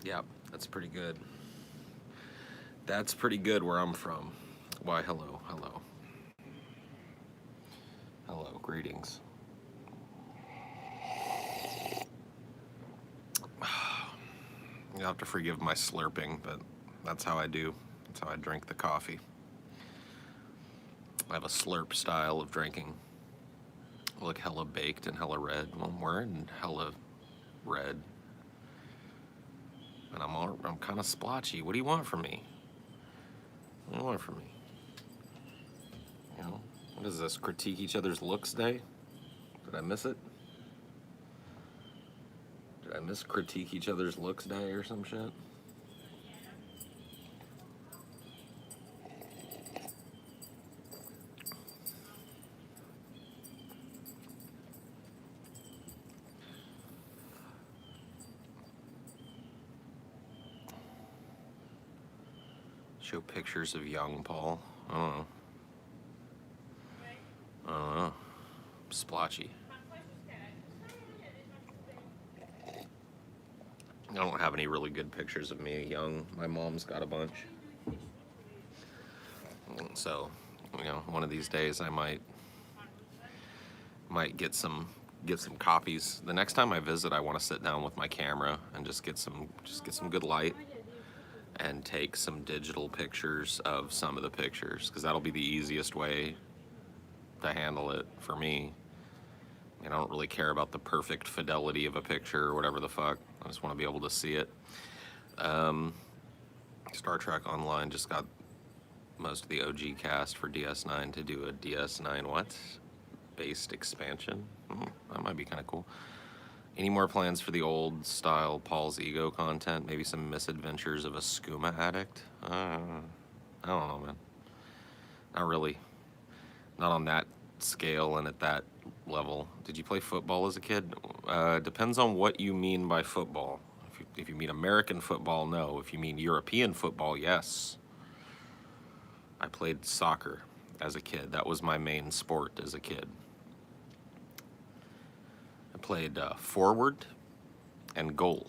Yep, that's pretty good. That's pretty good where I'm from. Why, hello, hello. Hello, greetings. You'll have to forgive my slurping, but that's how I do. That's how I drink the coffee. I have a slurp style of drinking. I look hella baked and hella red. Well, I'm wearing hella red. And I'm kind of splotchy. What do you want from me? What do you want from me? You know, what is this? Critique each other's looks day? Did I miss it? Did I miss critique each other's looks day or some shit? Show pictures of young Paul. I don't know. I don't know. Splotchy. I don't have any really good pictures of me young. My mom's got a bunch. So, one of these days I might get some copies. The next time I visit, I want to sit down with my camera and just get some good light and take some digital pictures of some of the pictures, because that'll be the easiest way to handle it for me. I don't really care about the perfect fidelity of a picture or whatever the fuck. I just want to be able to see it. Star Trek Online just got most of the OG cast for DS9 to do a DS9 based expansion. That might be kind of cool. Any more plans for the old style Paul's Ego content? Maybe some misadventures of a skooma addict? I don't know, man. Not really. Not on that scale and at that level. Did you play football as a kid? Depends on what you mean by football. If you mean American football, no. If you mean European football, yes. I played soccer as a kid. That was my main sport as a kid. I played forward and goal.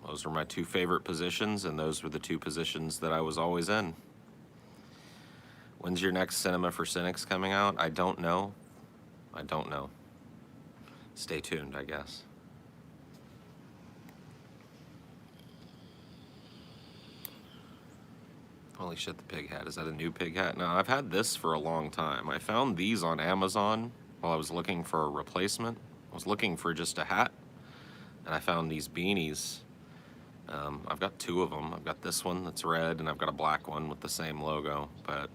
Those were my two favorite positions, and those were the two positions that I was always in. When's your next Cinema for Cynics coming out? I don't know. Stay tuned, I guess. Holy shit, the pig hat. Is that a new pig hat? No, I've had this for a long time. I found these on Amazon while I was looking for a replacement. I was looking for just a hat, and I found these beanies. I've got two of them. I've got this one that's red, and I've got a black one with the same logo. But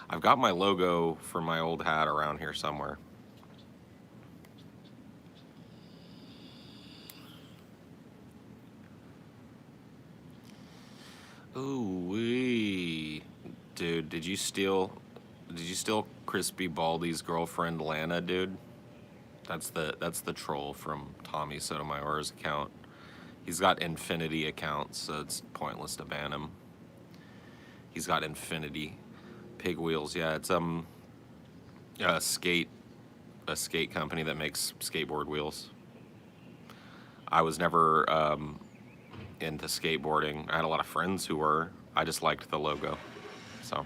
I've got my logo for my old hat around here somewhere. Ooh wee, dude! Did you steal Crispy Baldy's girlfriend Lana, dude? That's the troll from Tommy Sotomayor's account. He's got infinity accounts, so it's pointless to ban him. He's got infinity pig wheels. Yeah, it's a skate company that makes skateboard wheels. I was never into skateboarding. I had a lot of friends who were. I just liked the logo. So,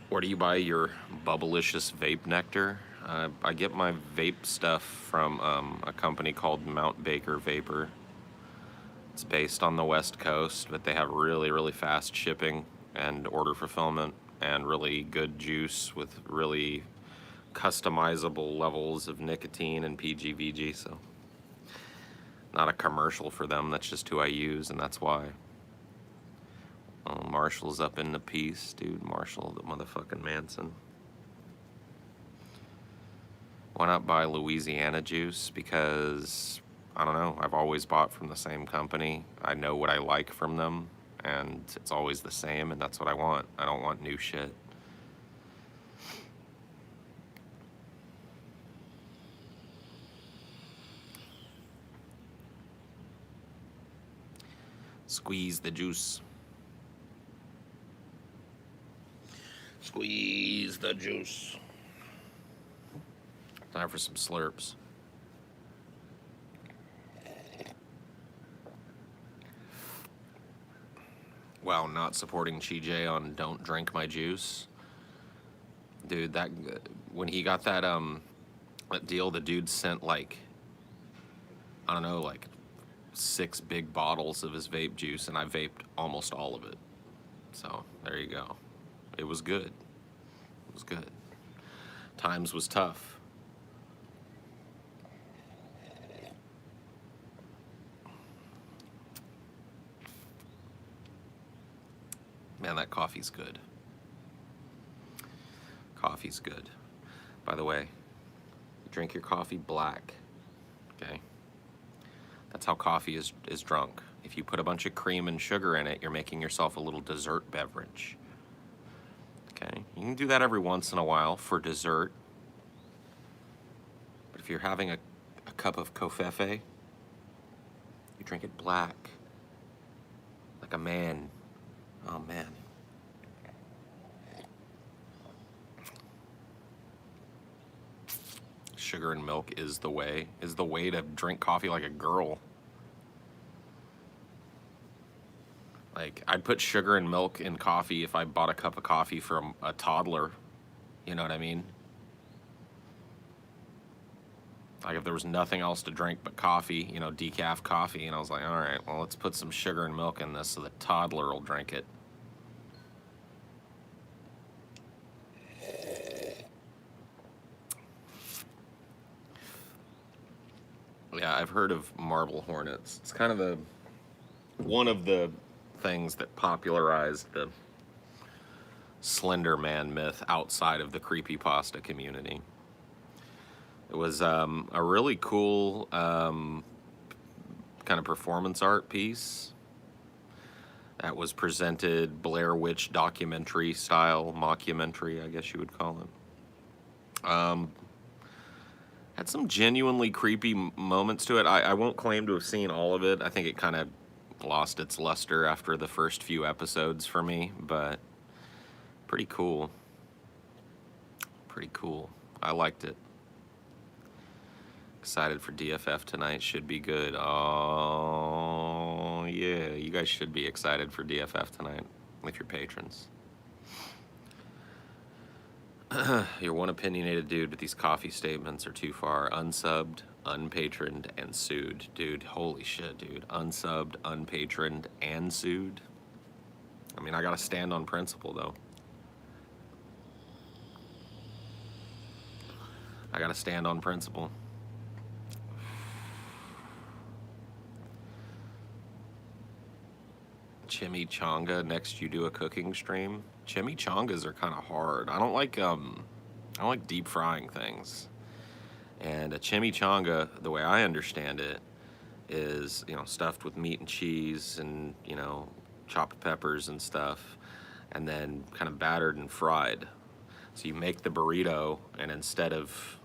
where do you buy your bubblicious vape nectar? I get my vape stuff from a company called Mount Baker Vapor. It's based on the West Coast, but they have really, really fast shipping and order fulfillment and really good juice with really customizable levels of nicotine and PGVG. So, not a commercial for them. That's just who I use, and that's why. Oh, Marshall's up in the piece, dude. Marshall, the motherfucking Manson. Why not buy Louisiana juice? Because, I don't know, I've always bought from the same company. I know what I like from them, and it's always the same, and that's what I want. I don't want new shit. Squeeze the juice. Squeeze the juice. Time for some slurps. Wow, not supporting CJ on Don't Drink My Juice. Dude, that when he got that deal, the dude sent like, I don't know, like 6 big bottles of his vape juice, and I vaped almost all of it. So there you go. It was good. It was good. Times was tough. Man, that coffee's good. Coffee's good. By the way, drink your coffee black, okay? That's how coffee is drunk. If you put a bunch of cream and sugar in it, you're making yourself a little dessert beverage. Okay? You can do that every once in a while for dessert. But if you're having a cup of covfefe, you drink it black. Like a man. Oh, man. Sugar and milk is the way to drink coffee like a girl. Like, I'd put sugar and milk in coffee if I bought a cup of coffee from a toddler. You know what I mean? Like, if there was nothing else to drink but coffee, you know, decaf coffee, and I was like, all right, well, let's put some sugar and milk in this so the toddler will drink it. Yeah, I've heard of marble hornets. It's kind of one of the things that popularized the Slender Man myth outside of the creepypasta community. It was a really cool kind of performance art piece that was presented Blair Witch documentary style, mockumentary, I guess you would call it. Had some genuinely creepy moments to it. I won't claim to have seen all of it. I think it kind of lost its luster after the first few episodes for me, but pretty cool. Pretty cool. I liked it. Excited for DFF tonight. Should be good. Oh, yeah. You guys should be excited for DFF tonight with your patrons. You're one opinionated dude, but these coffee statements are too far. Unsubbed, unpatroned, and sued. Dude, holy shit, dude. Unsubbed, unpatroned, and sued. I mean, I gotta stand on principle, though. I gotta stand on principle. Chimichanga next you do a cooking stream. Chimichangas are kind of hard. I don't like deep frying things. And a chimichanga, the way I understand it, is, you know, stuffed with meat and cheese and, you know, chopped peppers and stuff, and then kind of battered and fried. So you make the burrito, and instead of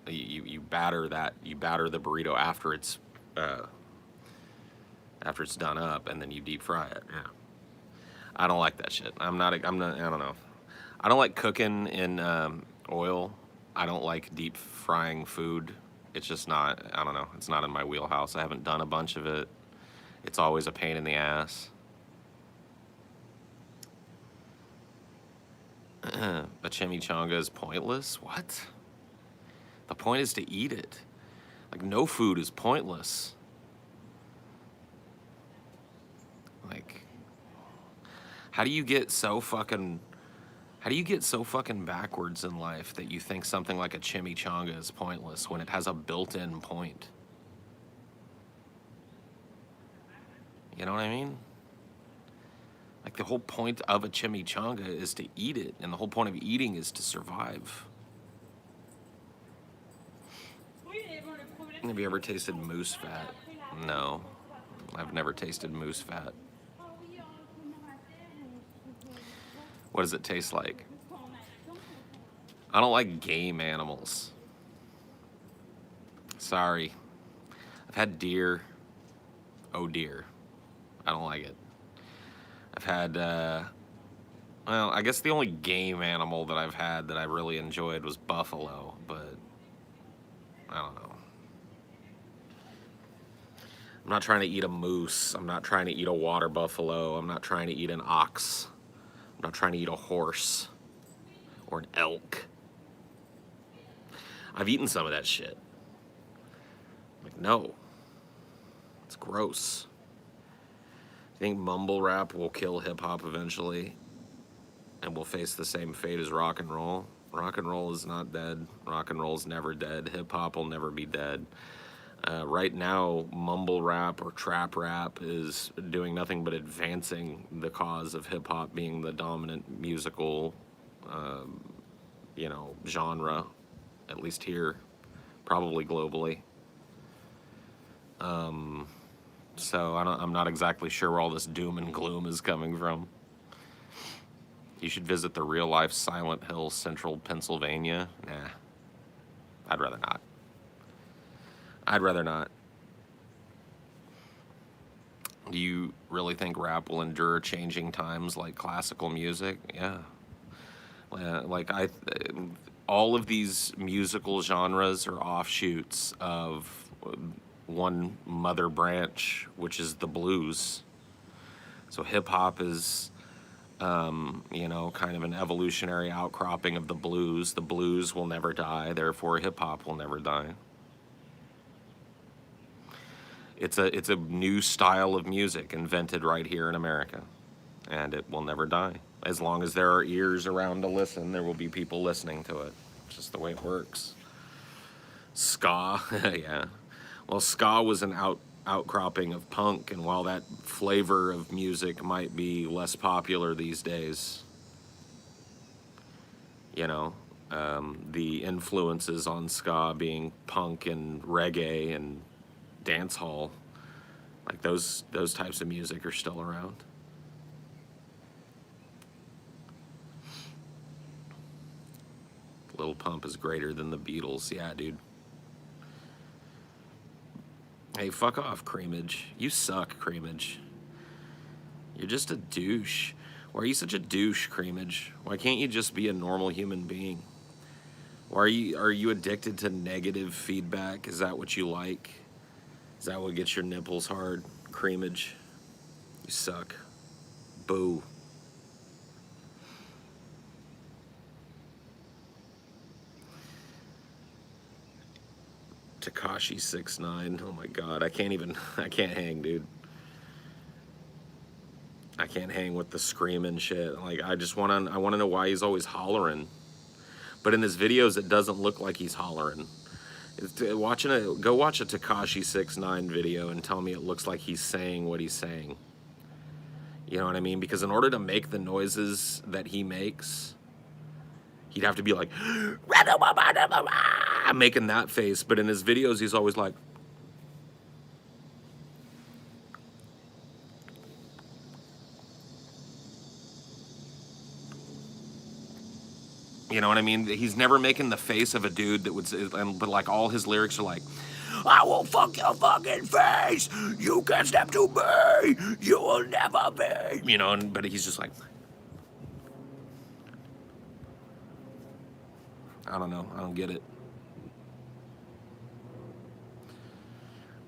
you batter the burrito after it's done up, and then you deep fry it. Yeah. I don't like that shit. I don't know. I don't like cooking in oil. I don't like deep frying food. It's just not, I don't know. It's not in my wheelhouse. I haven't done a bunch of it. It's always a pain in the ass. A chimichanga is pointless? What? The point is to eat it. Like, no food is pointless. Like, how do you get so fucking backwards in life that you think something like a chimichanga is pointless when it has a built-in point? You know what I mean? Like, the whole point of a chimichanga is to eat it, and the whole point of eating is to survive. Have you ever tasted moose fat? No, I've never tasted moose fat. What does it taste like? I don't like game animals. Sorry. I've had deer. Oh dear. I don't like it. I've had, well, I guess the only game animal that I've had that I really enjoyed was buffalo, but I don't know. I'm not trying to eat a moose. I'm not trying to eat a water buffalo. I'm not trying to eat an ox. I'm not trying to eat a horse or an elk. I've eaten some of that shit. Like, no. It's gross. I think mumble rap will kill hip-hop eventually and will face the same fate as rock and roll. Rock and roll is not dead. Rock and roll is never dead. Hip-hop will never be dead. Right now, mumble rap or trap rap is doing nothing but advancing the cause of hip-hop being the dominant musical, genre, at least here, probably globally. So I'm not exactly sure where all this doom and gloom is coming from. You should visit the real-life Silent Hill, Central Pennsylvania. Nah, I'd rather not. I'd rather not. Do you really think rap will endure changing times like classical music? Yeah. All of these musical genres are offshoots of one mother branch, which is the blues. So hip hop is, kind of an evolutionary outcropping of the blues. The blues will never die, therefore hip hop will never die. It's a new style of music invented right here in America, and it will never die. As long as there are ears around to listen, there will be people listening to it. It's just the way it works. Ska, yeah. Well, ska was an outcropping of punk, and while that flavor of music might be less popular these days, the influences on ska being punk and reggae and dance hall, like those types of music are still around. Lil Pump is greater than the Beatles. Yeah, dude. Hey, fuck off, Creamage. You suck, Creamage. You're just a douche. Why are you such a douche, Creamage? Why can't you just be a normal human being? Why are you addicted to negative feedback? Is that what you like? Is that what gets your nipples hard, Creamage? You suck. Boo. Tekashi 6ix9ine. Oh my god, I can't hang, dude. I can't hang with the screaming shit. Like, I wanna know why he's always hollering. But in his videos, it doesn't look like he's hollering. Go watch a Tekashi 6ix9ine video and tell me it looks like he's saying what he's saying. You know what I mean? Because in order to make the noises that he makes, he'd have to be like, making that face. But in his videos, he's always like, you know what I mean? He's never making the face of a dude that would say, but like all his lyrics are like, I will fuck your fucking face. You can step to me. You will never be. But he's just like, I don't know. I don't get it.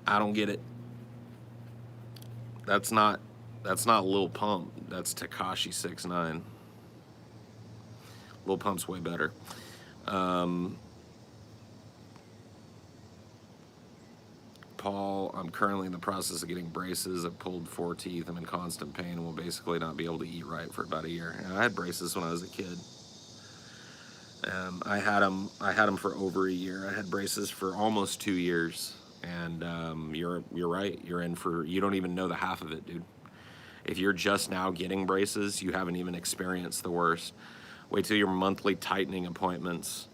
I don't get it. That's not Lil Pump. That's Tekashi 6ix9ine. Lil Pump's way better. Paul, I'm currently in the process of getting braces. I've pulled 4 teeth. I'm in constant pain and will basically not be able to eat right for about a year. And I had braces when I was a kid. I had them for over a year. I had braces for almost 2 years. And you're right. You don't even know the half of it, dude. If you're just now getting braces, you haven't even experienced the worst. Wait till your monthly tightening appointments,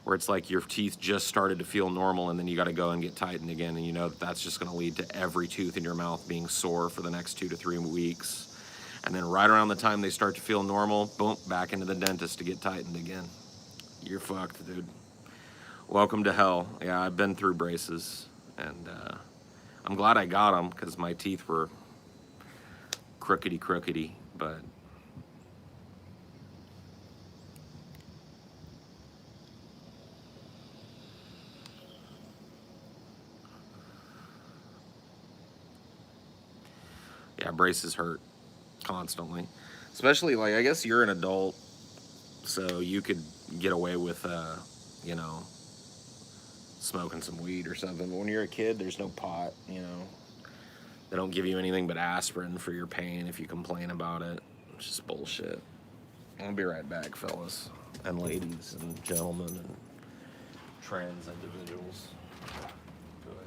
where it's like your teeth just started to feel normal and then you got to go and get tightened again, and you know that's just going to lead to every tooth in your mouth being sore for the next 2 to 3 weeks. And then right around the time they start to feel normal, boom, back into the dentist to get tightened again. You're fucked, dude. Welcome to hell. Yeah, I've been through braces, and I'm glad I got them because my teeth were crookedy, but Yeah, braces hurt constantly. Especially, like, I guess you're an adult, so you could get away with, you know, smoking some weed or something. But when you're a kid, there's no pot, you know. They don't give you anything but aspirin for your pain if you complain about it. It's just bullshit. I'll be right back, fellas and ladies and gentlemen and trans individuals. Go ahead.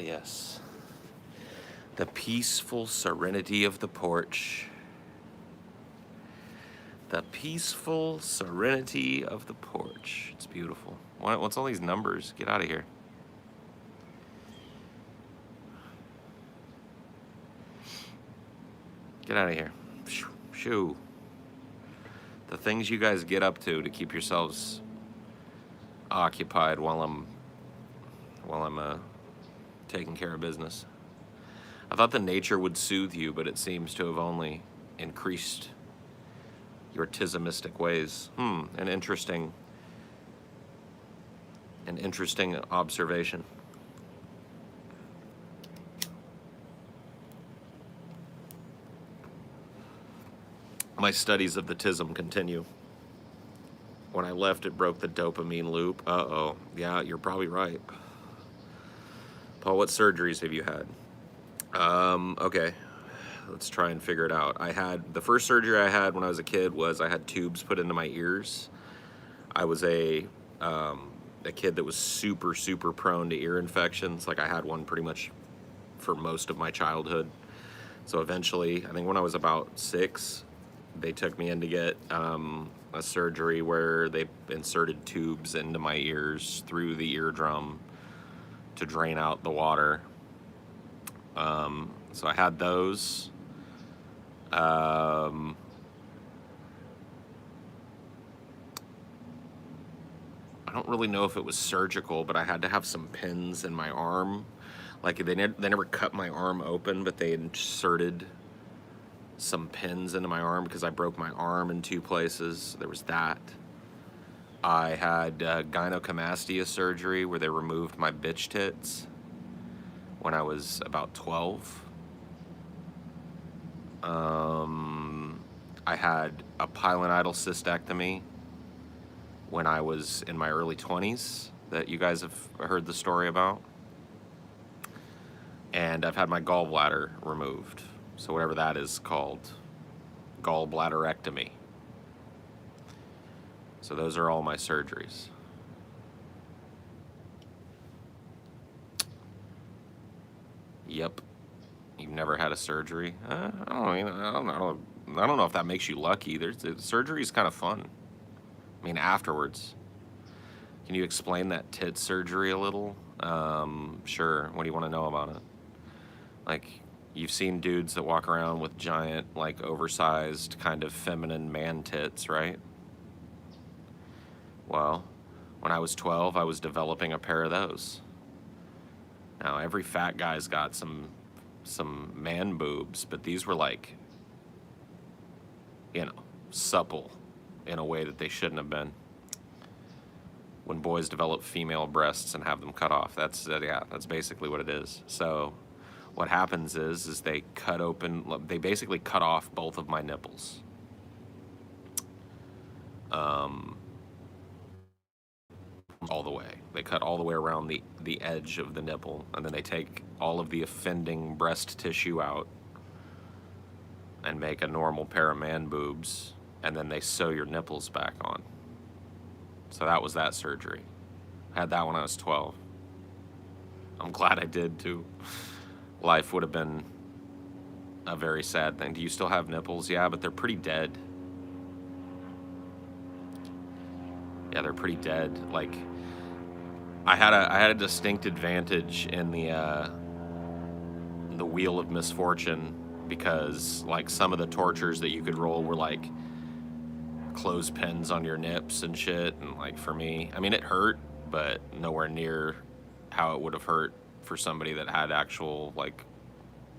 Yes. The peaceful serenity of the porch. The peaceful serenity of the porch. It's beautiful. What's all these numbers? Get out of here. Get out of here. Shoo. The things you guys get up to keep yourselves occupied while I'm taking care of business. I thought the nature would soothe you, but it seems to have only increased your tismistic ways. An interesting observation. My studies of the tism continue. When I left, it broke the dopamine loop. Uh-oh. Yeah, you're probably right. Paul, what surgeries have you had? Okay. Let's try and figure it out. The first surgery I had when I was a kid was I had tubes put into my ears. I was a kid that was super, super prone to ear infections. Like, I had one pretty much for most of my childhood. So eventually, I think when I was about 6, they took me in to get a surgery where they inserted tubes into my ears through the eardrum to drain out the water. So I had those. I don't really know if it was surgical, but I had to have some pins in my arm. Like, they never cut my arm open, but they inserted some pins into my arm because I broke my arm in 2 places. There was that. I had gynecomastia surgery where they removed my bitch tits when I was about 12. I had a pilonidal cystectomy when I was in my early 20s that you guys have heard the story about. And I've had my gallbladder removed. So whatever that is called, gallbladderectomy. So those are all my surgeries. Yep. You've never had a surgery? I don't know if that makes you lucky. Surgery is kind of fun. I mean, afterwards. Can you explain that tit surgery a little? Sure. What do you want to know about it? Like, you've seen dudes that walk around with giant, like, oversized, kind of feminine man tits, right? Well, when I was 12, I was developing a pair of those. Now, every fat guy's got some man boobs, but these were, like, you know, supple in a way that they shouldn't have been. When boys develop female breasts and have them cut off, that's basically what it is. So what happens is they basically cut off both of my nipples. All the way. They cut all the way around the edge of the nipple, and then they take all of the offending breast tissue out and make a normal pair of man boobs, and then they sew your nipples back on. So that was that surgery. I had that when I was 12. I'm glad I did too. Life would have been a very sad thing. Do you still have nipples? Yeah, but they're pretty dead. Yeah, they're pretty dead. Like, I had a distinct advantage in the wheel of misfortune, because like some of the tortures that you could roll were like clothespins on your nips and shit. And like for me, I mean, it hurt, but nowhere near how it would have hurt for somebody that had actual, like,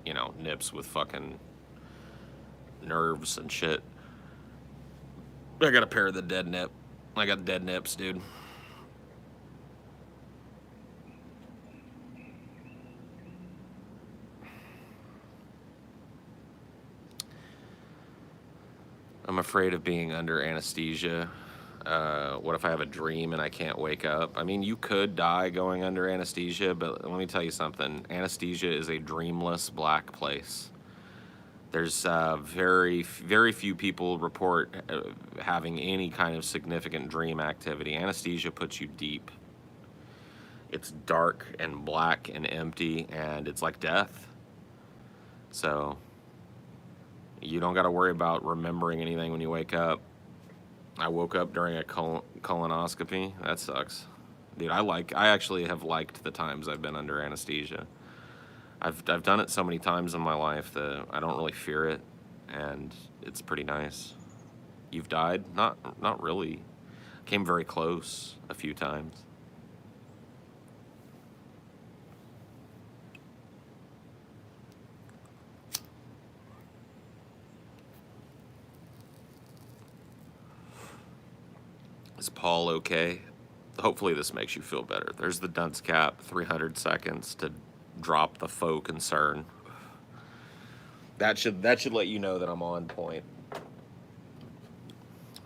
you know, nips with fucking nerves and shit. I got a pair of the dead nip. I got dead nips, dude. I'm afraid of being under anesthesia. What if I have a dream and I can't wake up? I mean, you could die going under anesthesia, but let me tell you something. Anesthesia is a dreamless black place. There's very few people report having any kind of significant dream activity. Anesthesia puts you deep. It's dark and black and empty, and it's like death. So you don't got to worry about remembering anything when you wake up. I woke up during a colonoscopy. That sucks. Dude, I actually have liked the times I've been under anesthesia. I've done it so many times in my life that I don't really fear it, and it's pretty nice. You've died? Not really. Came very close a few times. Is Paul okay? Hopefully this makes you feel better. There's the dunce cap, 300 seconds to drop the faux concern. That should let you know that I'm on point.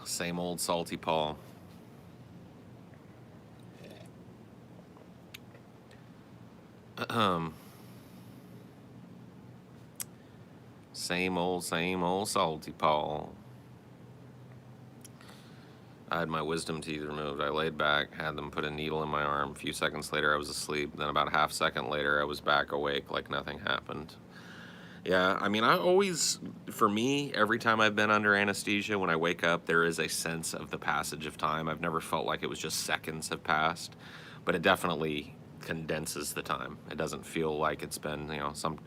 Same old salty Paul. Same old salty Paul. I had my wisdom teeth removed. I laid back, had them put a needle in my arm. A few seconds later, I was asleep. Then about a half second later, I was back awake like nothing happened. Yeah, I mean, for me, every time I've been under anesthesia, when I wake up, there is a sense of the passage of time. I've never felt like it was just seconds have passed, but it definitely condenses the time. It doesn't feel like it's been, you know, some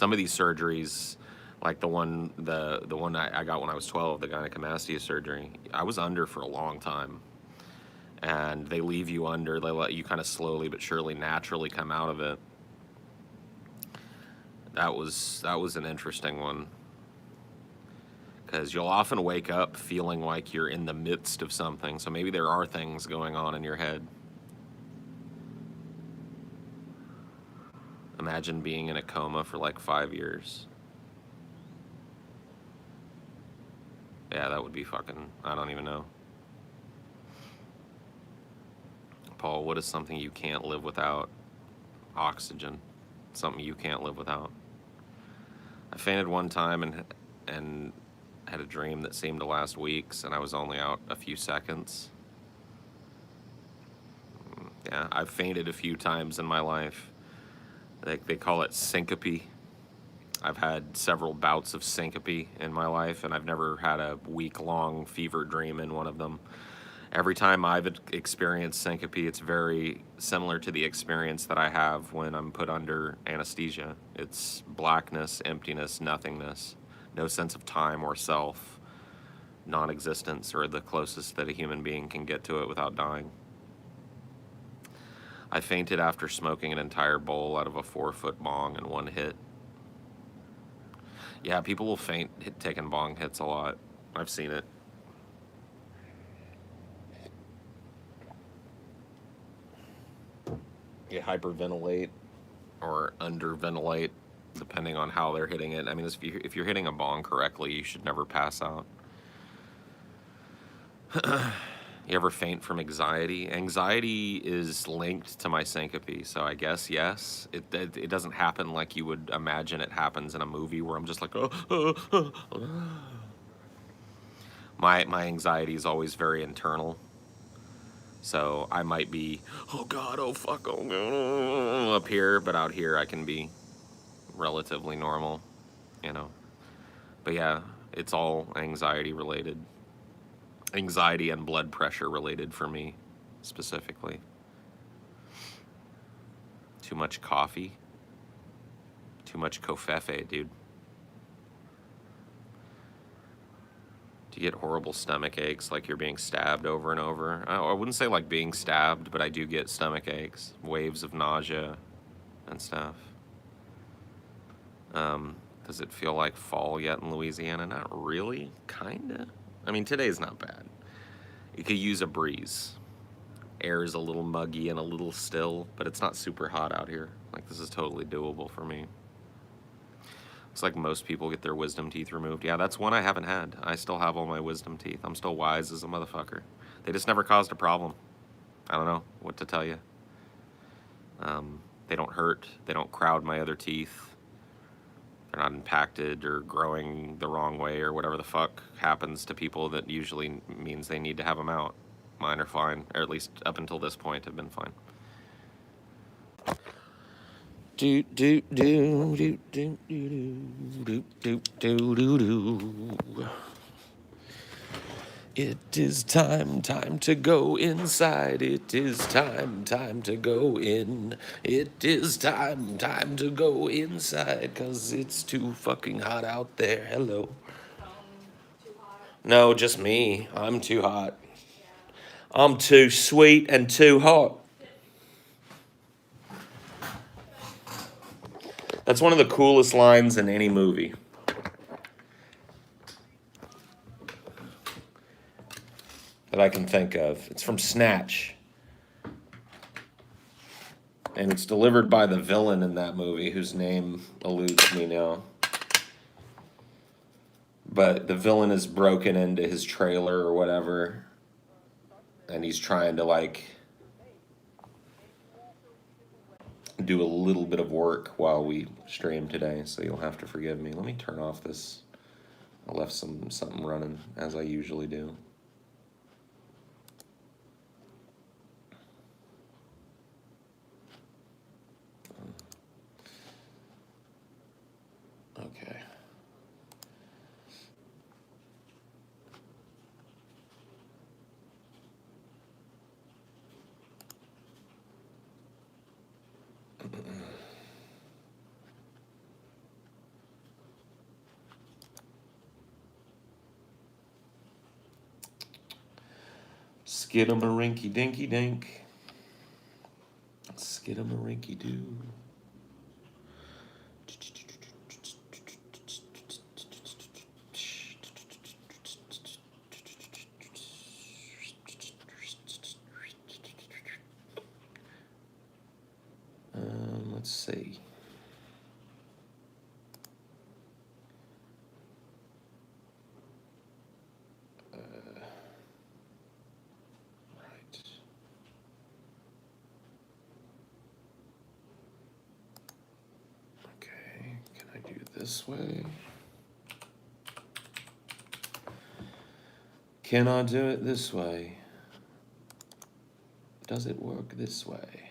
of these surgeries, like the one I got when I was 12, the gynecomastia surgery, I was under for a long time. And they leave you under, they let you kind of slowly but surely naturally come out of it. That was an interesting one. Because you'll often wake up feeling like you're in the midst of something. So maybe there are things going on in your head. Imagine being in a coma for like 5 years. Yeah, that would be fucking, I don't even know. Paul, what is something you can't live without? Oxygen. Something you can't live without. I fainted one time and had a dream that seemed to last weeks, and I was only out a few seconds. Yeah, I've fainted a few times in my life. They call it syncope. I've had several bouts of syncope in my life, and I've never had a week-long fever dream in one of them. Every time I've experienced syncope, it's very similar to the experience that I have when I'm put under anesthesia. It's blackness, emptiness, nothingness, no sense of time or self, non-existence, or the closest that a human being can get to it without dying. I fainted after smoking an entire bowl out of a 4-foot bong in one hit. Yeah, people will faint taking bong hits a lot. I've seen it. You hyperventilate or underventilate, depending on how they're hitting it. I mean, if you're hitting a bong correctly, you should never pass out. You ever faint from anxiety? Anxiety is linked to my syncope, so I guess yes. It doesn't happen like you would imagine it happens in a movie where I'm just like, oh. My anxiety is always very internal. So I might be, oh God, oh fuck, oh God, up here, but out here I can be relatively normal, you know. But yeah, it's all anxiety related. Anxiety and blood pressure related for me, specifically. Too much coffee. Too much covfefe, dude. Do you get horrible stomach aches like you're being stabbed over and over? I wouldn't say like being stabbed, but I do get stomach aches, waves of nausea and stuff. Does it feel like fall yet in Louisiana? Not really, kinda. I mean, today's not bad. You could use a breeze. Air is a little muggy and a little still, but it's not super hot out here. Like, this is totally doable for me. It's like most people get their wisdom teeth removed. Yeah, that's one I haven't had. I still have all my wisdom teeth. I'm still wise as a motherfucker. They just never caused a problem. I don't know what to tell you. They don't hurt. They don't crowd my other teeth. They're not impacted or growing the wrong way or whatever the fuck happens to people that usually means they need to have them out. Mine are fine, or at least up until this point have been fine. Do do do do do do do do do do. It is time to go inside. It is time to go in. It is time to go inside, 'cause it's too fucking hot out there. Hello. No, just me. I'm too hot. I'm too sweet and too hot. That's one of the coolest lines in any movie. That I can think of. It's from Snatch. And it's delivered by the villain in that movie, whose name eludes me now. But the villain is broken into his trailer or whatever. And he's trying to, like, do a little bit of work while we stream today. So you'll have to forgive me. Let me turn off this. I left something running, as I usually do. Okay. Skidamarinky dinky dink. Skidamarinky doo. Let's see. Right. Okay, can I do this way? Can I do it this way? Does it work this way?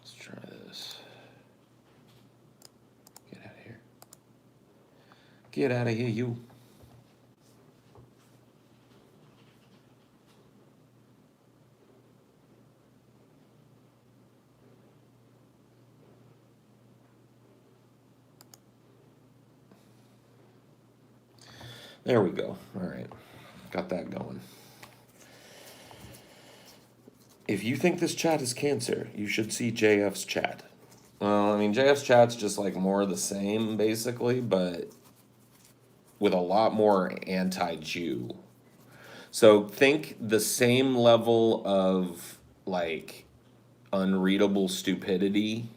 Let's try this. Get out of here. Get out of here, you. There we go. All right. Got that going. If you think this chat is cancer, you should see JF's chat. Well, I mean, JF's chat's just like more of the same, basically, but with a lot more anti-Jew. So think the same level of like unreadable stupidity,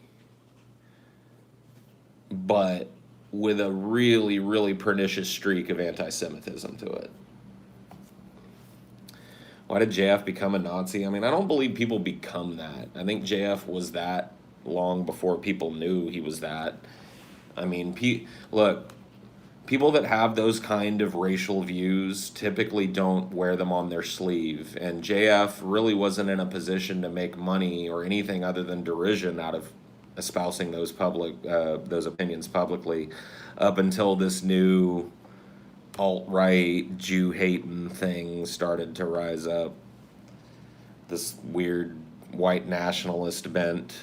but with a really, really pernicious streak of anti-Semitism to it. Why did JF become a Nazi? I mean, I don't believe people become that. I think JF was that long before people knew he was that. I mean, look, people that have those kind of racial views typically don't wear them on their sleeve. And JF really wasn't in a position to make money or anything other than derision out of espousing those opinions publicly, up until this new alt-right Jew hating thing started to rise up. This weird white nationalist bent.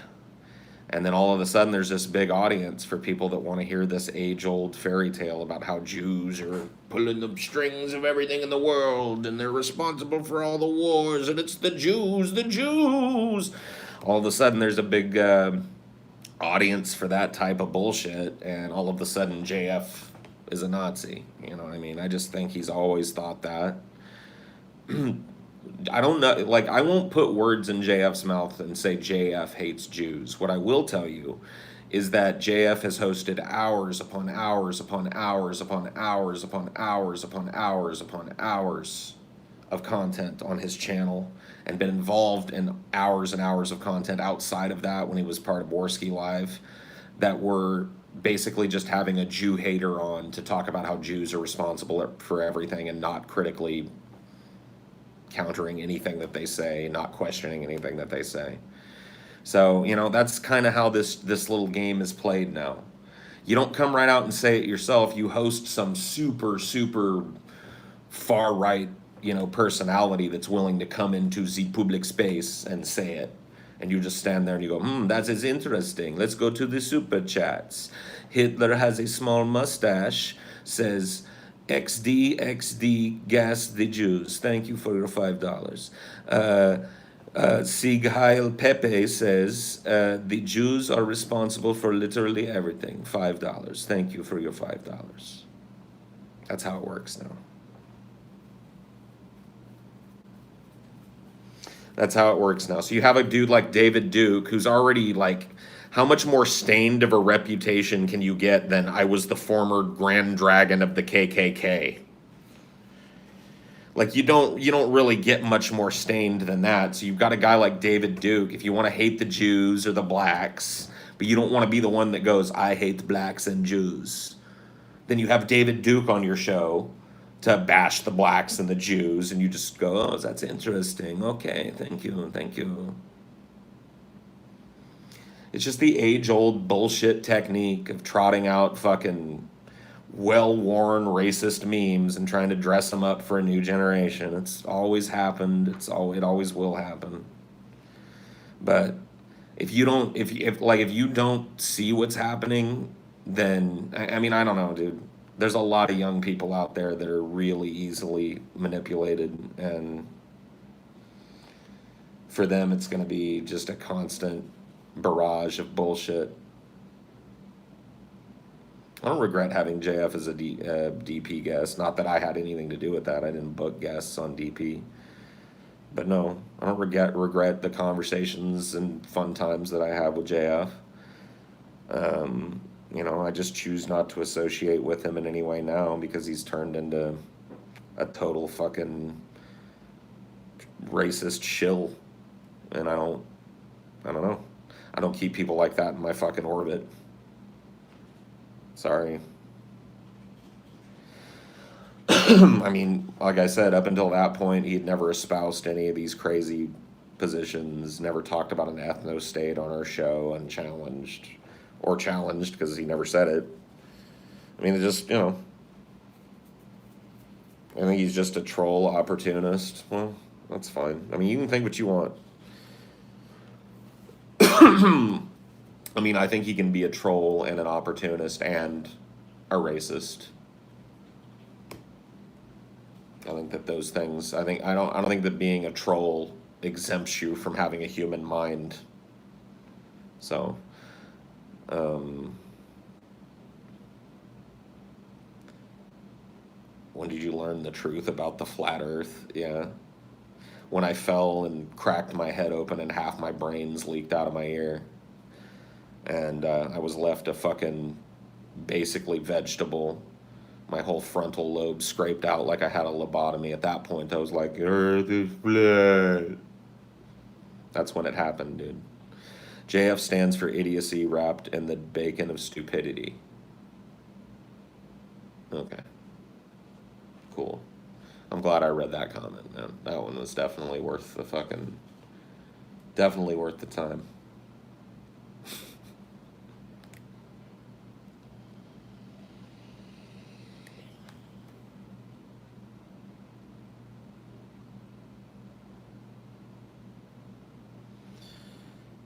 And then all of a sudden, there's this big audience for people that want to hear this age-old fairy tale about how Jews are pulling the strings of everything in the world, and they're responsible for all the wars, and it's the Jews, the Jews. All of a sudden, there's a big audience for that type of bullshit, and all of a sudden, JF is a Nazi. You know what I mean? I just think he's always thought that. I don't know, like, I won't put words in JF's mouth and say JF hates Jews. What I will tell you is that JF has hosted hours upon hours upon hours upon hours upon hours upon hours upon hours of content on his channel, and been involved in hours and hours of content outside of that when he was part of Borsky Live, that were basically just having a Jew hater on to talk about how Jews are responsible for everything and not critically countering anything that they say, not questioning anything that they say. So, you know, that's kind of how this little game is played now. You don't come right out and say it yourself. You host some super, super far right, you know, personality that's willing to come into the public space and say it. And you just stand there and you go, that is interesting. Let's go to the super chats. Hitler has a small mustache, says XD, XD, gas the Jews. Thank you for your $5. Sieg Heil Pepe says, the Jews are responsible for literally everything. $5. Thank you for your $5. That's how it works now. That's how it works now. So you have a dude like David Duke, who's already like, how much more stained of a reputation can you get than I was the former Grand Dragon of the KKK? Like, you don't really get much more stained than that. So you've got a guy like David Duke. If you want to hate the Jews or the blacks, but you don't want to be the one that goes, I hate blacks and Jews, then you have David Duke on your show to bash the blacks and the Jews, and you just go, oh, that's interesting. Okay, thank you, thank you. It's just the age-old bullshit technique of trotting out fucking well-worn racist memes and trying to dress them up for a new generation. It's always happened. It always will happen. But if you don't see what's happening, then I mean, I don't know, dude. There's a lot of young people out there that are really easily manipulated, and for them it's going to be just a constant barrage of bullshit. I don't regret having JF as a DP guest. Not that I had anything to do with that. I didn't book guests on DP. But no, I don't regret the conversations and fun times that I have with JF. You know, I just choose not to associate with him in any way now because he's turned into a total fucking racist shill. And I don't know. I don't keep people like that in my fucking orbit. Sorry. I mean, like I said, up until that point, he had never espoused any of these crazy positions, never talked about an ethno-state on our show unchallenged, or challenged because he never said it. I mean, it just, you know, I think he's just a troll opportunist. Well, that's fine. I mean, you can think what you want. I mean, I think he can be a troll and an opportunist and a racist. I think that those things, I don't think that being a troll exempts you from having a human mind. So, Um, when did you learn the truth about the flat Earth? Yeah. When I fell and cracked my head open and half my brains leaked out of my ear. And I was left a fucking basically vegetable. My whole frontal lobe scraped out like I had a lobotomy. At that point, I was like, Earth is flat. That's when it happened, dude. JF stands for idiocy wrapped in the bacon of stupidity. Okay, cool. I'm glad I read that comment, man. That one was definitely worth the fucking, definitely worth the time.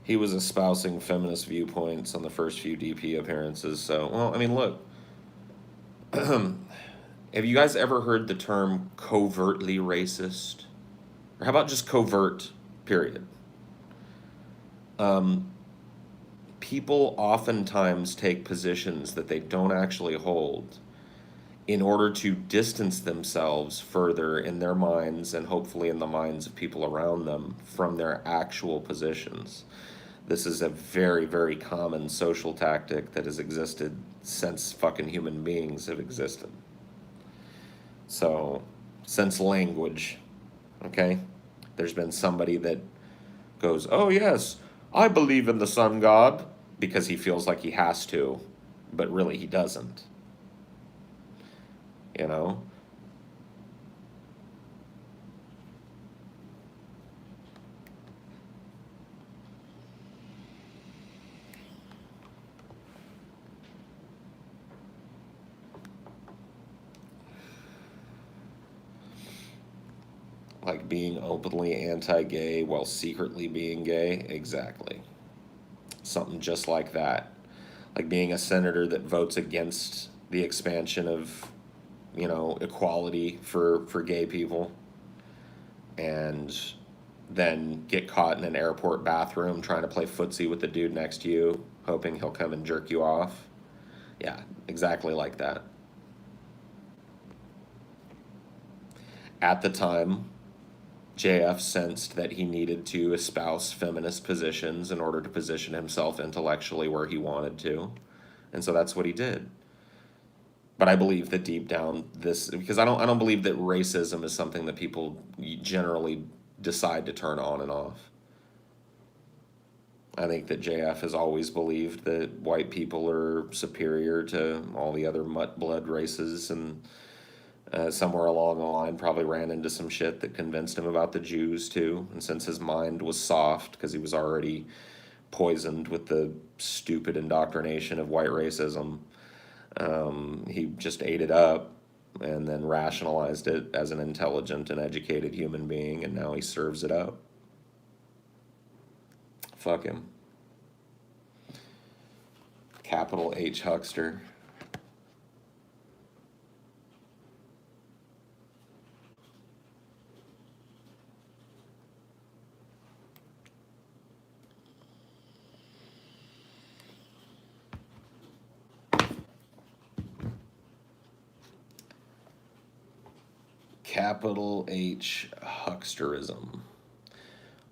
He was espousing feminist viewpoints on the first few DP appearances. So, well, I mean, look, have you guys ever heard the term covertly racist? Or how about just covert, period? People oftentimes take positions that they don't actually hold in order to distance themselves further in their minds and hopefully in the minds of people around them from their actual positions. This is a very, very common social tactic that has existed since fucking human beings have existed. So, since language, okay? There's been somebody that goes, oh, yes, I believe in the sun god, because he feels like he has to, but really he doesn't. You know? Like being openly anti-gay while secretly being gay? Exactly. Something just like that. Like being a senator that votes against the expansion of, equality for gay people, and then get caught in an airport bathroom trying to play footsie with the dude next to you, hoping he'll come and jerk you off. Yeah, exactly like that. At the time, JF sensed that he needed to espouse feminist positions in order to position himself intellectually where he wanted to. And so that's what he did. But I believe that deep down this, because I don't believe that racism is something that people generally decide to turn on and off. I think that JF has always believed that white people are superior to all the other mutt blood races, and somewhere along the line probably ran into some shit that convinced him about the Jews too. And since his mind was soft because he was already poisoned with the stupid indoctrination of white racism, he just ate it up and then rationalized it as an intelligent and educated human being, and now he serves it up. Fuck him. Capital H Huckster. Capital H Hucksterism.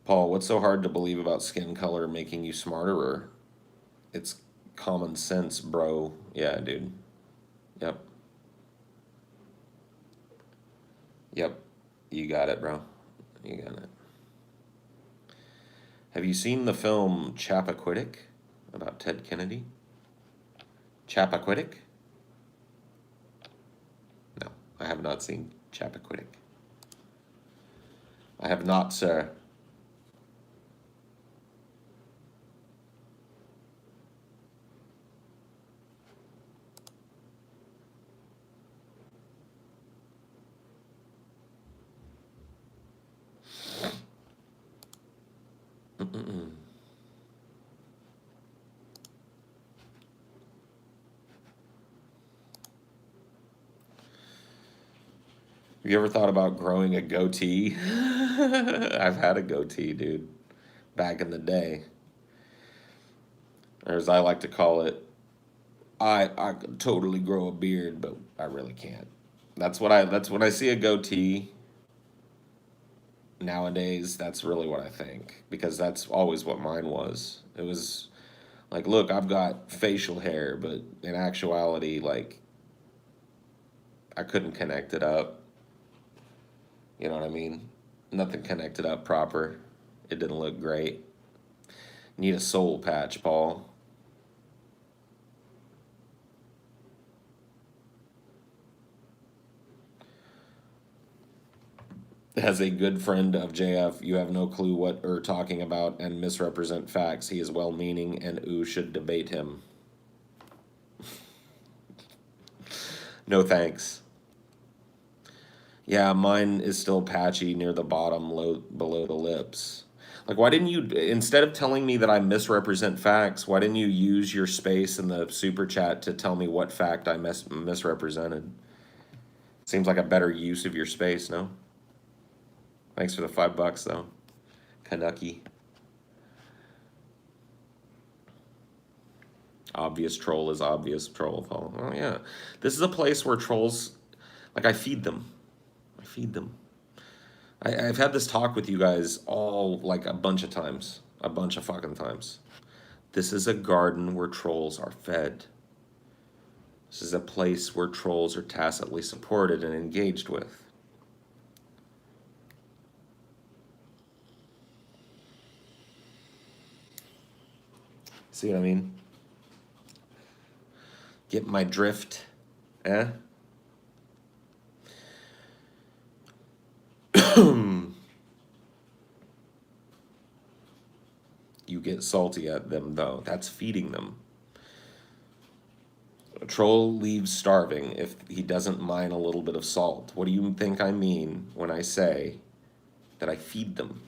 Paul, what's so hard to believe about skin color making you smarter? It's common sense, bro. Yeah, dude. Yep. Yep. You got it, bro. You got it. Have you seen the film Chappaquiddick about Ted Kennedy? Chappaquiddick? No, I have not seen Chappaquiddick. I have not, sir. Mm-mm. Have you ever thought about growing a goatee? I've had a goatee, dude, back in the day. or as I like to call it, I could totally grow a beard, but I really can't. That's when I see a goatee nowadays, that's really what I think because that's always what mine was. It was like, look, I've got facial hair, but in actuality, like I couldn't connect it up. You know what I mean? Nothing connected up proper. It didn't look great. Need a soul patch, Paul. As a good friend of JF, you have no clue what you're talking about and misrepresent facts. He is well meaning and ooh should debate him. No thanks. Yeah, mine is still patchy near the bottom, below the lips. Like, why didn't you, instead of telling me that I misrepresent facts, why didn't you use your space in the super chat to tell me what fact I misrepresented? Seems like a better use of your space, no? Thanks for the $5 though, Kanucky. Obvious troll is obvious troll, Paul. Oh yeah, this is a place where trolls, like I feed them. I feed them. I've had this talk with you guys all like a bunch of times, a bunch of fucking times. This is a garden where trolls are fed. This is a place where trolls are tacitly supported and engaged with. See what I mean? Get my drift, eh? You get salty at them, though. That's feeding them. A troll leaves starving if he doesn't mind a little bit of salt. What do you think I mean when I say that I feed them?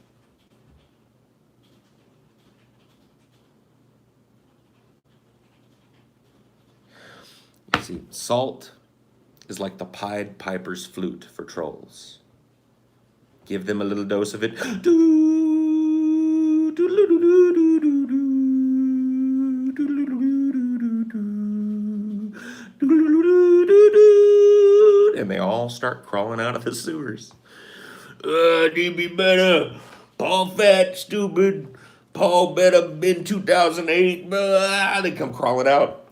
You see, salt is like the Pied Piper's flute for trolls. Give them a little dose of it. And they all start crawling out of the sewers. Need be better. Paul fat, stupid. Paul better been 2008. They come crawling out.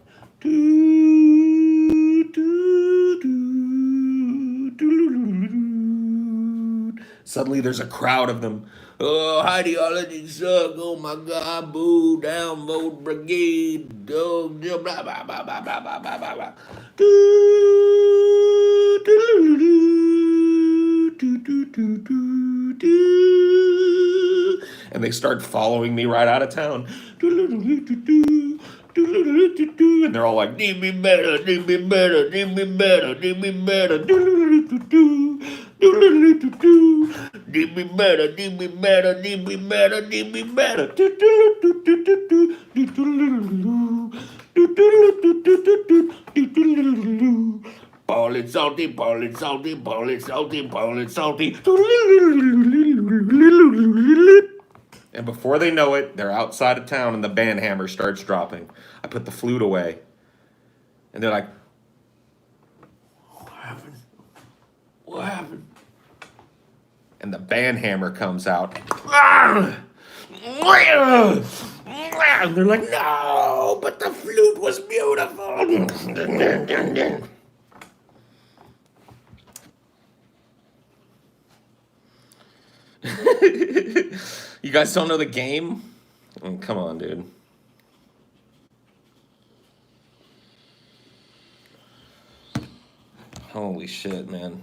Suddenly there's a crowd of them. Oh, Highdeology suck. Oh my God, boo, downvote brigade. Oh, blah, blah, blah, blah, blah, blah, blah, blah, blah. And they start following me right out of town. And they're all like, need me better, need me better, need me better, need me better. Need me better, need me better, need me better, need me better. Paul it's salty, Paul it's salty, Paul it's salty, Paul it's salty. And before they know it, they're outside of town and the band hammer starts dropping. I put the flute away. And they're like, what happened? What happened? And the band hammer comes out. And they're like, no, but the flute was beautiful. You guys don't know the game? Oh, come on, dude. Holy shit, man.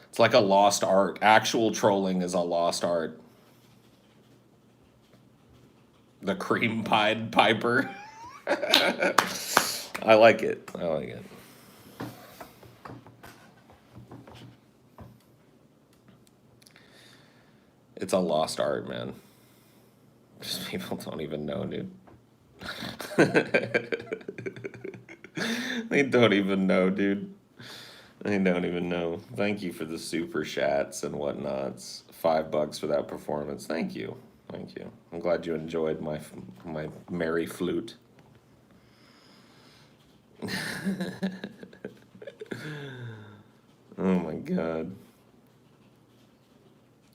It's like a lost art. Actual trolling is a lost art. The cream pied piper. I like it. I like it. It's a lost art, man. Just people don't even know, dude. They don't even know, dude. They don't even know. Thank you for the super chats and whatnots. $5 for that performance. Thank you. Thank you. I'm glad you enjoyed my merry flute. Oh my God.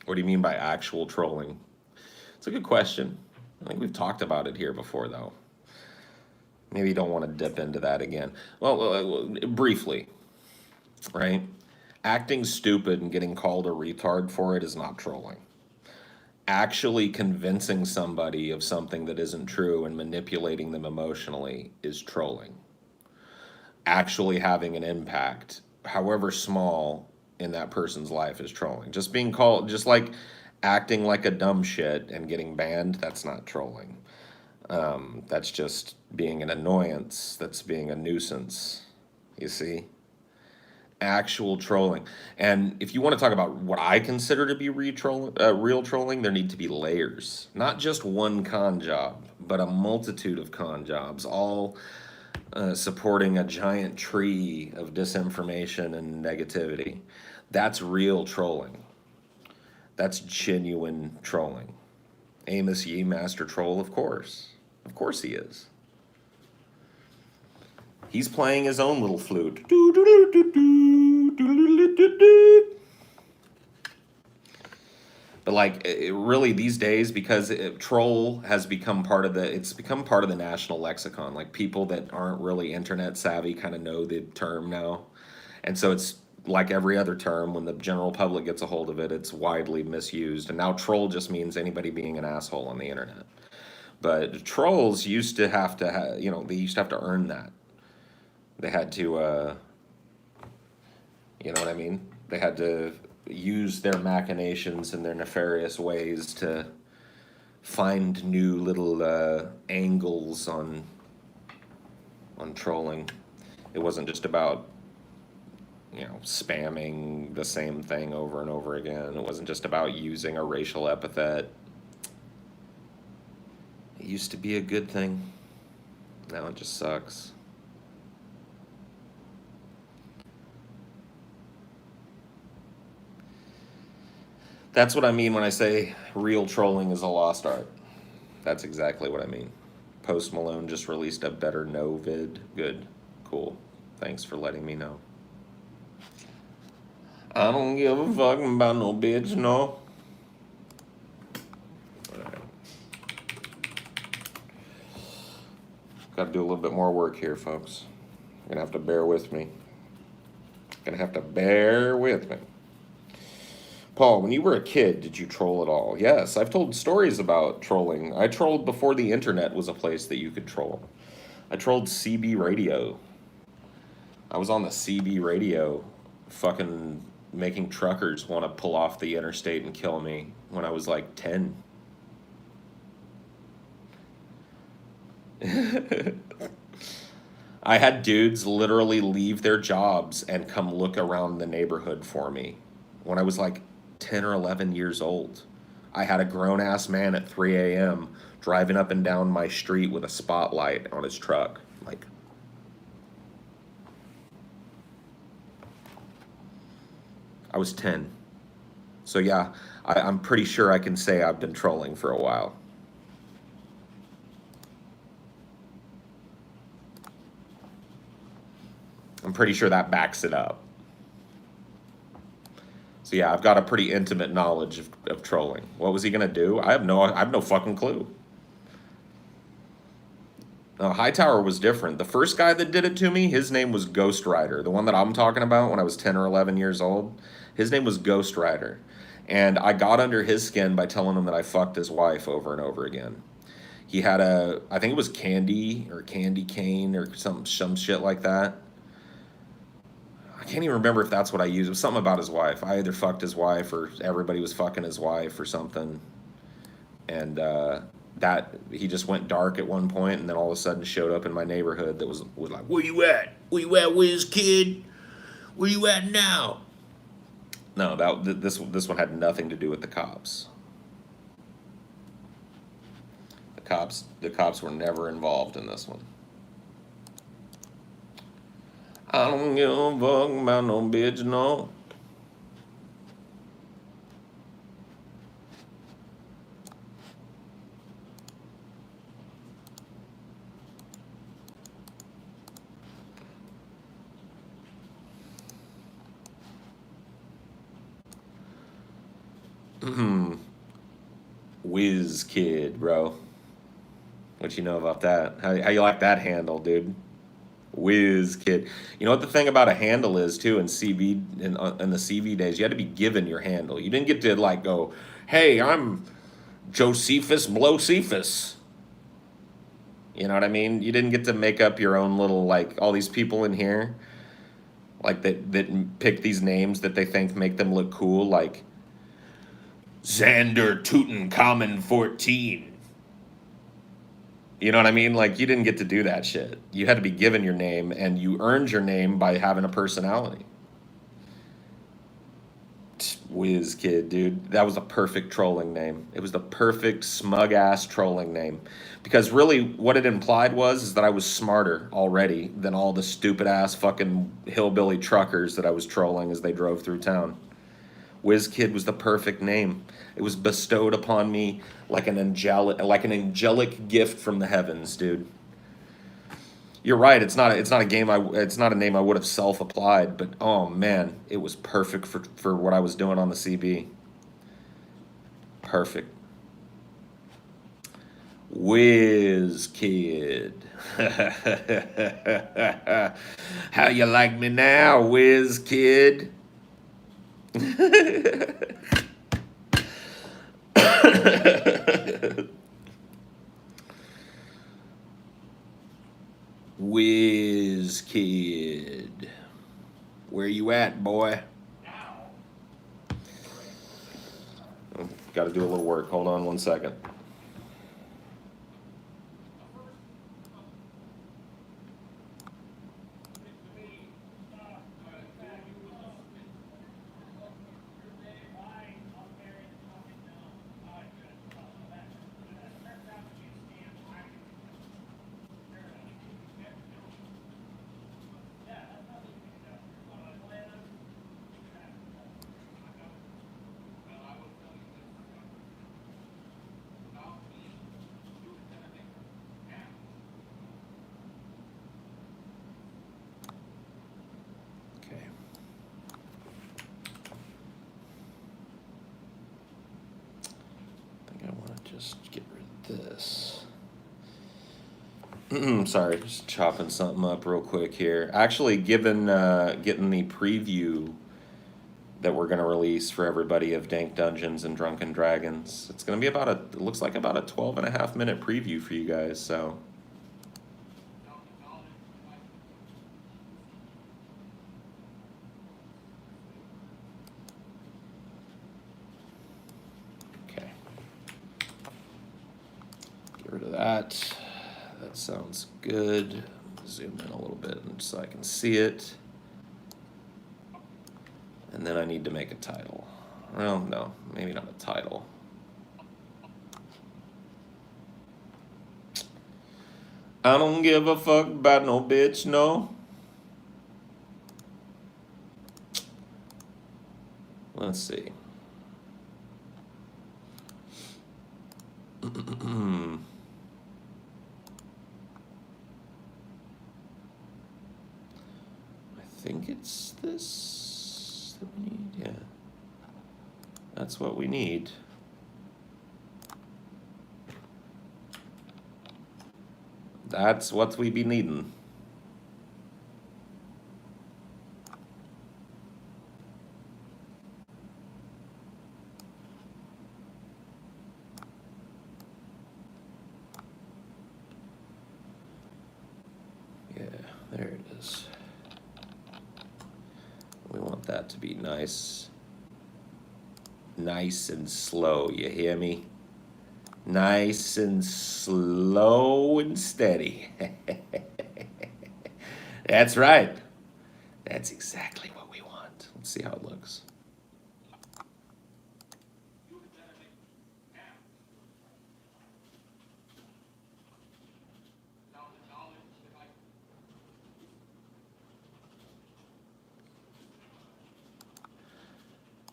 What do you mean by actual trolling? It's a good question. I think we've talked about it here before, though. Maybe you don't want to dip into that again. Well, briefly, right? Acting stupid and getting called a retard for it is not trolling. Actually convincing somebody of something that isn't true and manipulating them emotionally is trolling. Actually having an impact, however small, in that person's life is trolling. Just being called, just like acting like a dumb shit and getting banned, that's not trolling. That's just being an annoyance. That's being a nuisance. You see? Actual trolling. And if you want to talk about what I consider to be real trolling, there need to be layers. Not just one con job, but a multitude of con jobs, all supporting a giant tree of disinformation and negativity. That's real trolling. That's genuine trolling. Amos Yee, master troll, of course. Of course he is. He's playing his own little flute. But like, really these days, because troll has become part of it's become part of the national lexicon. Like, people that aren't really internet savvy kind of know the term now. And so it's like every other term, when the general public gets a hold of it, it's widely misused. And now troll just means anybody being an asshole on the internet. But trolls used to have to, they used to have to earn that. They had to, you know what I mean? They had to use their machinations and their nefarious ways to find new little angles on trolling. It wasn't just about, spamming the same thing over and over again. It wasn't just about using a racial epithet. It used to be a good thing. Now it just sucks. That's what I mean when I say real trolling is a lost art. That's exactly what I mean. Post Malone just released a Better Know vid. Good. Cool. Thanks for letting me know. I don't give a fuck about no bitch, no. Got to do a little bit more work here, folks. You're gonna have to bear with me. Paul, when you were a kid, did you troll at all? Yes, I've told stories about trolling. I trolled before the internet was a place that you could troll. I trolled CB radio. I was on the CB radio fucking making truckers want to pull off the interstate and kill me when I was like 10. I had dudes literally leave their jobs and come look around the neighborhood for me when I was like 10 or 11 years old. I had a grown ass man at 3 a.m. driving up and down my street with a spotlight on his truck. Like, I was 10. So yeah, I'm pretty sure I can say I've been trolling for a while. I'm pretty sure that backs it up. So yeah, I've got a pretty intimate knowledge of trolling. What was he gonna do? I have no fucking clue. Hightower was different. The first guy that did it to me, his name was Ghost Rider. The one that I'm talking about when I was 10 or 11 years old, his name was Ghost Rider. And I got under his skin by telling him that I fucked his wife over and over again. He had I think it was Candy or Candy Cane or some shit like that. I can't even remember if that's what I used. It was something about his wife. I either fucked his wife or everybody was fucking his wife or something. And that he just went dark at one point, and then all of a sudden showed up in my neighborhood. That was like, "Where you at? Where you at, Wiz Kid? Where you at now?" No, this one had nothing to do with the cops. The cops were never involved in this one. I don't give a fuck about no bitch, no. Whiz Kid, bro. What you know about that? How you like that handle, dude? Whiz Kid. You know what the thing about a handle is too in CV in the CV days, you had to be given your handle. You didn't get to like go, "Hey, I'm Josephus Blocephus." You know what I mean? You didn't get to make up your own little like all these people in here like that pick these names that they think make them look cool, like Xander Tutankhamun 14. You know what I mean? Like you didn't get to do that shit. You had to be given your name, and you earned your name by having a personality. Whiz Kid, dude. That was a perfect trolling name. It was the perfect smug ass trolling name. Because really what it implied was is that I was smarter already than all the stupid ass fucking hillbilly truckers that I was trolling as they drove through town. Whiz Kid was the perfect name. It was bestowed upon me like an angelic gift from the heavens, dude. You're right. It's not a name I would have self applied. But oh man, it was perfect for what I was doing on the CB. Perfect. Whiz Kid. How you like me now, Whiz Kid? Whiz Kid. Where you at, boy? Got to do a little work. Hold on 1 second. Okay. I think I want to just get rid of this. Sorry, just chopping something up real quick here. Actually, given getting the preview that we're going to release for everybody of Dank Dungeons and Drunken Dragons, it's going to be it looks like about a 12.5 minute preview for you guys, so. Okay. Get rid of that. That sounds good. Zoom in a little bit so I can see it. And then I need to make a title. Well, no, maybe not a title. I don't give a fuck about no bitch, no. Let's see. I think it's this that we need, yeah. That's what we need. That's what we be needing. Yeah, there it is. We want that to be nice. Nice and slow, you hear me? Nice and slow and steady. That's right. That's exactly what we want. Let's see how it looks.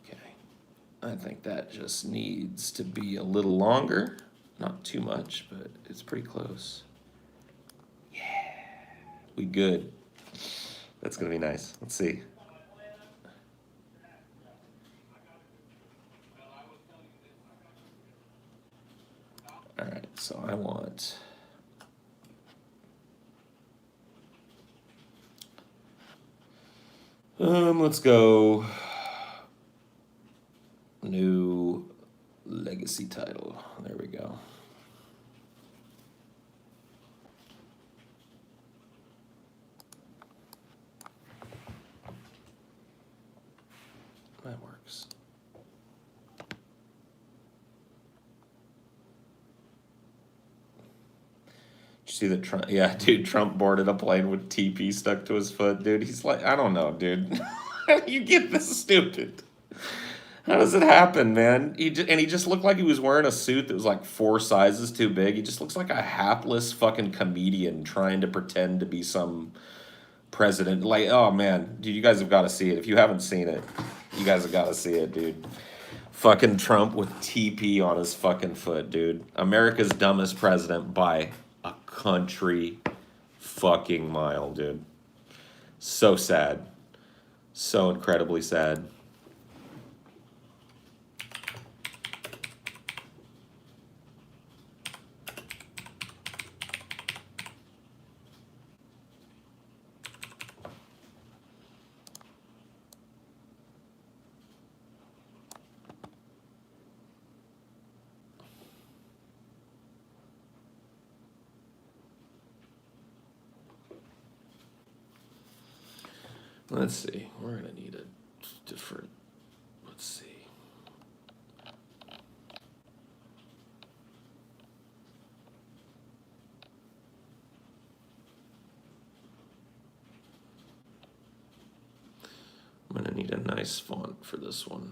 Okay. I think that just needs to be a little longer. Not too much, but it's pretty close. Yeah. We good. That's going to be nice. Let's see. So I want let's go new legacy title. There we go. That works. Did you see that Trump? Yeah, dude, Trump boarded a plane with TP stuck to his foot, dude. He's like, I don't know, dude. How do you get this stupid? How does it happen, man? He just looked like he was wearing a suit that was like 4 sizes too big. He just looks like a hapless fucking comedian trying to pretend to be some president. Like, oh man, dude, you guys have got to see it. If you haven't seen it, you guys have got to see it, dude. Fucking Trump with TP on his fucking foot, dude. America's dumbest president by a country fucking mile, dude. So sad. So incredibly sad. Let's see. We're gonna need a different. Let's see. I'm gonna need a nice font for this one.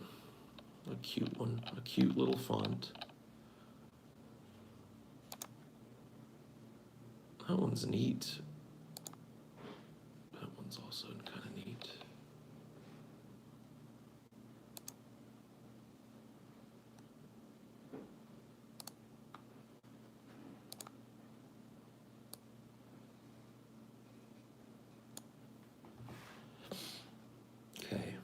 A cute one. A cute little font. That one's neat. That one's also kind of neat. Okay.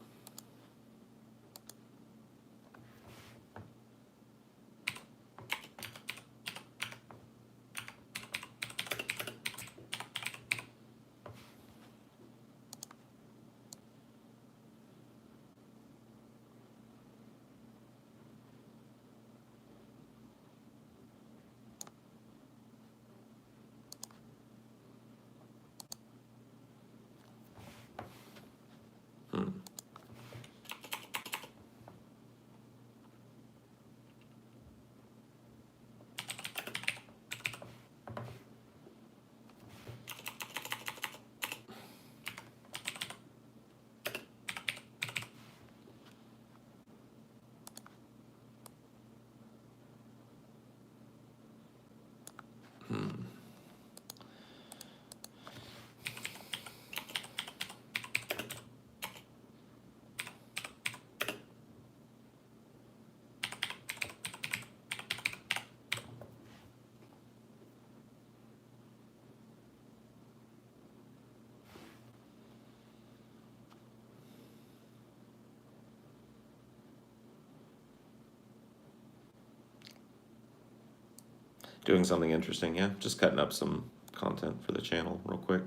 Doing something interesting, yeah. Just cutting up some content for the channel real quick.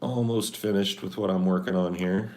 Almost finished with what I'm working on here.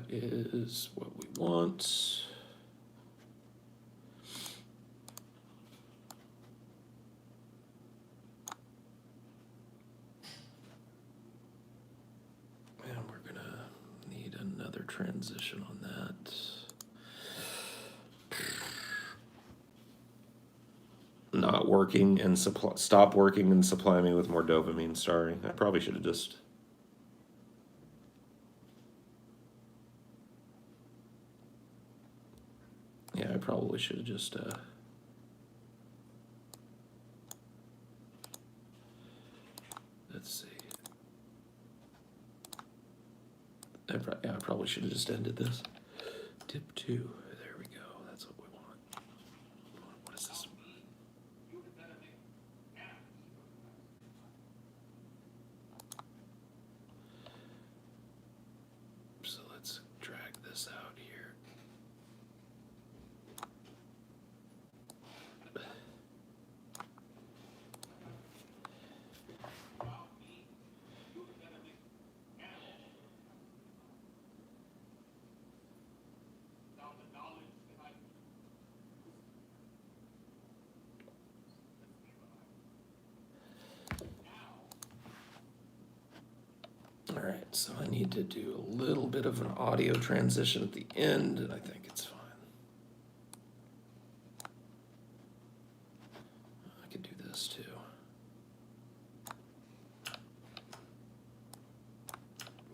is what we want. And we're gonna need another transition on that. Not working and stop working and supply me with more dopamine. Sorry, I probably should have just. Yeah, I probably should have just. Let's see. I probably should have just ended this. Tip 2. There we go. That's what we want. What is this? So let's drag this out here. All right, so I need to do a little bit of an audio transition at the end, and I think it's fine. I could do this too.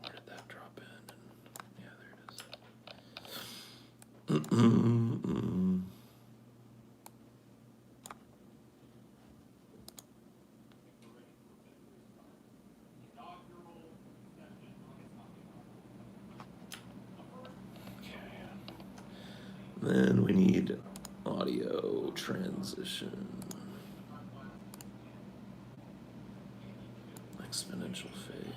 Where did that drop in? Yeah, there it is. Then we need audio transition. Exponential fade.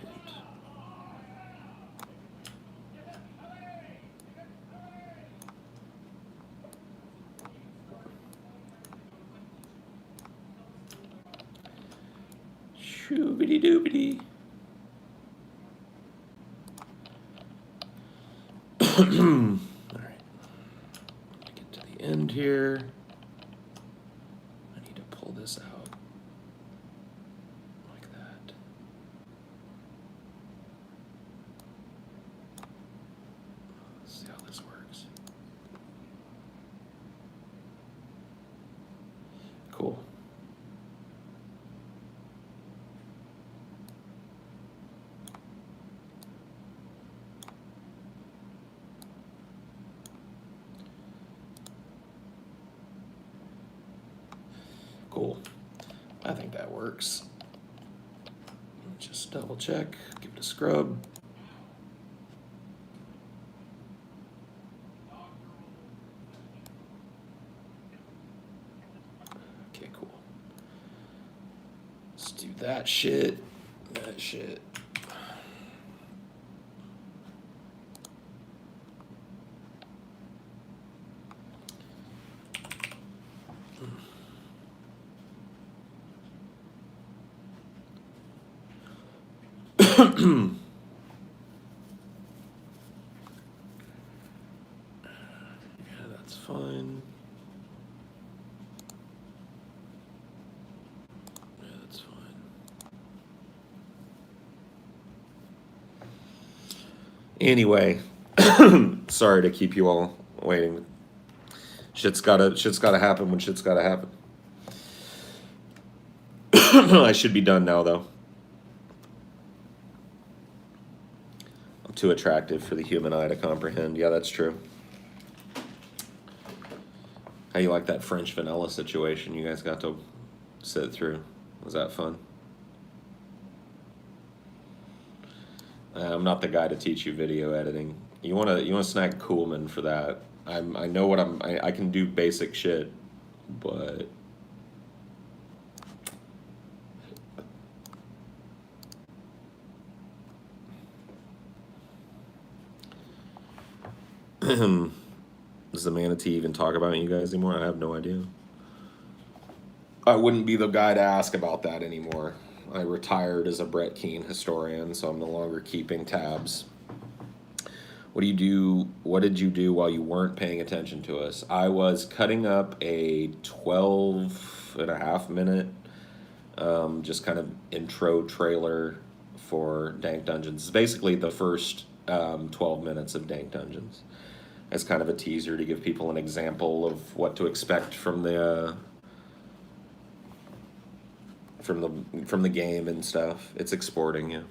Shoobity doobity. All right. Get to the end here. I need to pull this out like that. Let's see how this works. Cool. Cool. I think that works. Just double check, give it a scrub. Okay, cool. Let's do that shit. That shit. Yeah, that's fine. Yeah, that's fine. Anyway, sorry to keep you all waiting. Shit's gotta happen when shit's gotta happen. I should be done now, though. I'm too attractive for the human eye to comprehend. Yeah, that's true. How you like that French vanilla situation you guys got to sit through? Was that fun? I'm not the guy to teach you video editing. You wanna snag Coolman for that. I know what I can do basic shit, but does the manatee even talk about you guys anymore? I have no idea. I wouldn't be the guy to ask about that anymore. I retired as a Brett Keane historian, so I'm no longer keeping tabs What did you do while you weren't paying attention to us? I was cutting up a 12.5 minute, just kind of intro trailer for Dank Dungeons. It's basically the first 12 minutes of Dank Dungeons. As kind of a teaser to give people an example of what to expect from the game and stuff. It's exporting, yeah.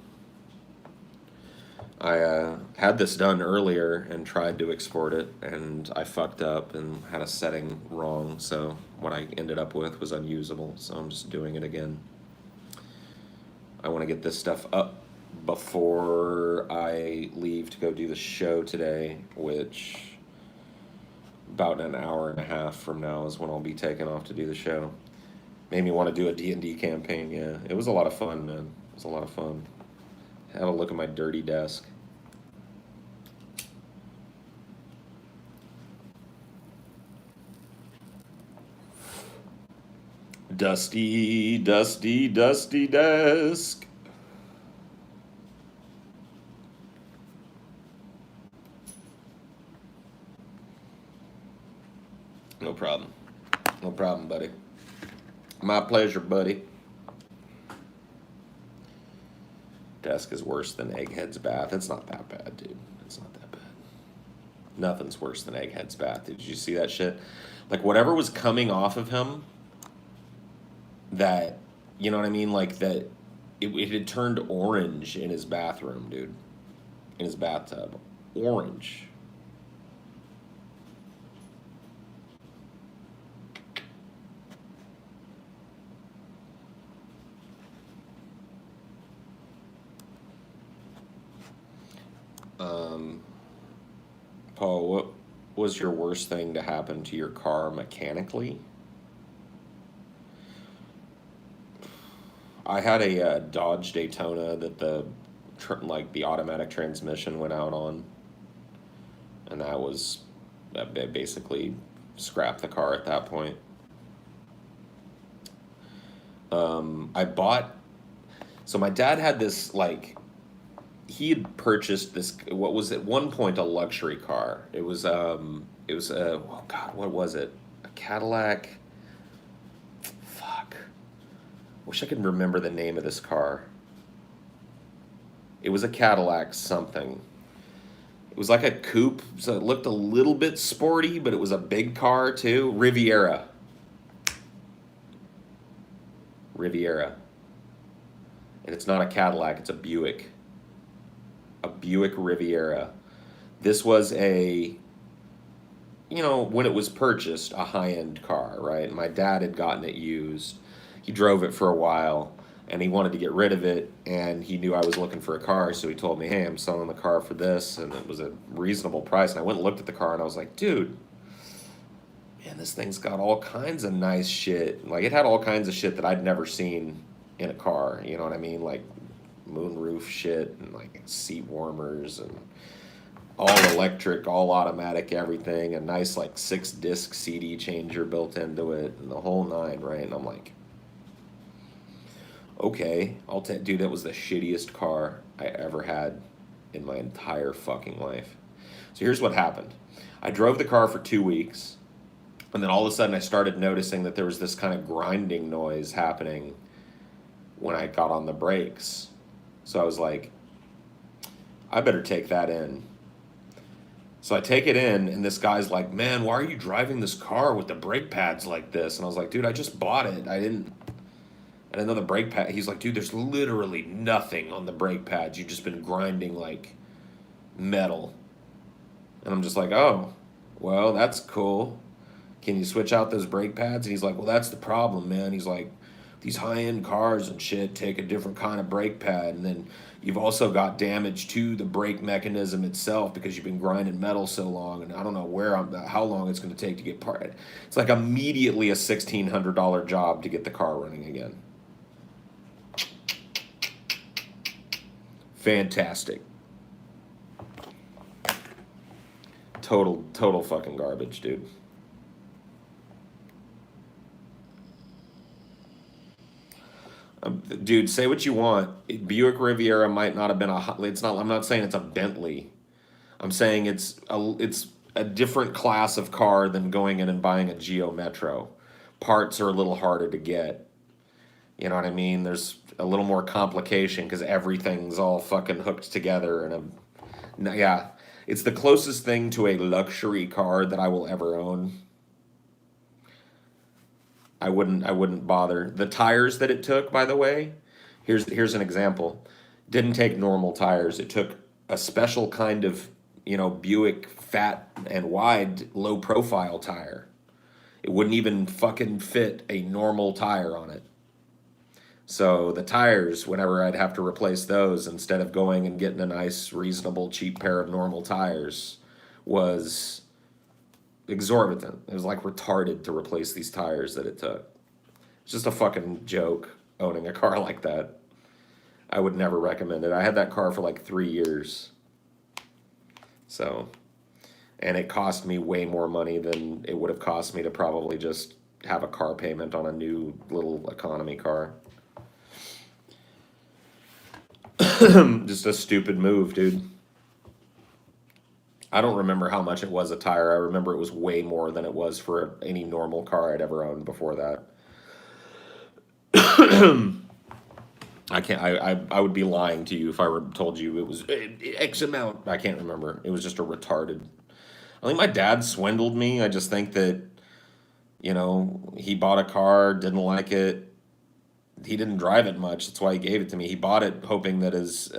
I had this done earlier and tried to export it, and I fucked up and had a setting wrong, so what I ended up with was unusable, so I'm just doing it again. I want to get this stuff up before I leave to go do the show today, which about an hour and a half from now is when I'll be taking off to do the show. Made me want to do a D&D campaign, yeah. It was a lot of fun, man. It was a lot of fun. Have a look at my dirty desk. Dusty, dusty, dusty desk. No problem. No problem, buddy. My pleasure, buddy. Desk is worse than Egghead's bath. It's not that bad, dude. It's not that bad. Nothing's worse than Egghead's bath. Did you see that shit? Like, whatever was coming off of him, that, you know what I mean? Like, that it had turned orange in his bathroom, dude. In his bathtub. Orange. Paul, what was your worst thing to happen to your car mechanically? I had a Dodge Daytona that the automatic transmission went out on, and that was basically scrapped the car at that point. So my dad had this, like, he had purchased this, what was at one point a luxury car. It was oh God, what was it? A Cadillac. Fuck. Wish I could remember the name of this car. It was a Cadillac something. It was like a coupe, so it looked a little bit sporty, but it was a big car too. Riviera. And it's not a Cadillac, it's a Buick. A Buick Riviera. This was when it was purchased, a high-end car, right? My dad had gotten it used. He drove it for a while, and he wanted to get rid of it, and he knew I was looking for a car, so he told me, hey, I'm selling the car for this, and it was a reasonable price. And I went and looked at the car, and I was like, dude, man, this thing's got all kinds of nice shit. Like, it had all kinds of shit that I'd never seen in a car, you know what I mean? Like, moonroof shit and like seat warmers and all electric, all automatic everything, a nice like 6-disc CD changer built into it and the whole nine, right? And I'm like, okay, dude, that was the shittiest car I ever had in my entire fucking life. So here's what happened. I drove the car for 2 weeks, and then all of a sudden I started noticing that there was this kind of grinding noise happening when I got on the brakes. So I was like, I better take that in. So I take it in, and this guy's like, man, why are you driving this car with the brake pads like this? And I was like, dude, I just bought it. I didn't know the brake pad. He's like, dude, there's literally nothing on the brake pads. You've just been grinding like metal. And I'm just like, oh, well, that's cool. Can you switch out those brake pads? And he's like, well, that's the problem, man. He's like, these high-end cars and shit take a different kind of brake pad, and then you've also got damage to the brake mechanism itself because you've been grinding metal so long, and I don't know how long it's going to take to get part. It's like immediately a $1,600 job to get the car running again. Fantastic. Total fucking garbage, dude. Dude, say what you want. Buick Riviera might not have been I'm not saying it's a Bentley. I'm saying it's a different class of car than going in and buying a Geo Metro. Parts are a little harder to get. You know what I mean? There's a little more complication because everything's all fucking hooked together. Yeah, it's the closest thing to a luxury car that I will ever own. I wouldn't bother. The tires that it took, by the way, here's an example. Didn't take normal tires. It took a special kind of, Buick fat and wide low profile tire. It wouldn't even fucking fit a normal tire on it. So the tires, whenever I'd have to replace those, instead of going and getting a nice, reasonable, cheap pair of normal tires, was exorbitant. It was like retarded to replace these tires that it took. It's just a fucking joke owning a car like that. I would never recommend it. I had that car for like 3 years. So, and it cost me way more money than it would have cost me to probably just have a car payment on a new little economy car. Just a stupid move, dude. I don't remember how much it was a tire. I remember it was way more than it was for any normal car I'd ever owned before that. I can't. I would be lying to you if I were told you it was X amount. I can't remember. It was just a retarded. I think my dad swindled me. I just think that, he bought a car, didn't like it. He didn't drive it much. That's why he gave it to me. He bought it hoping that his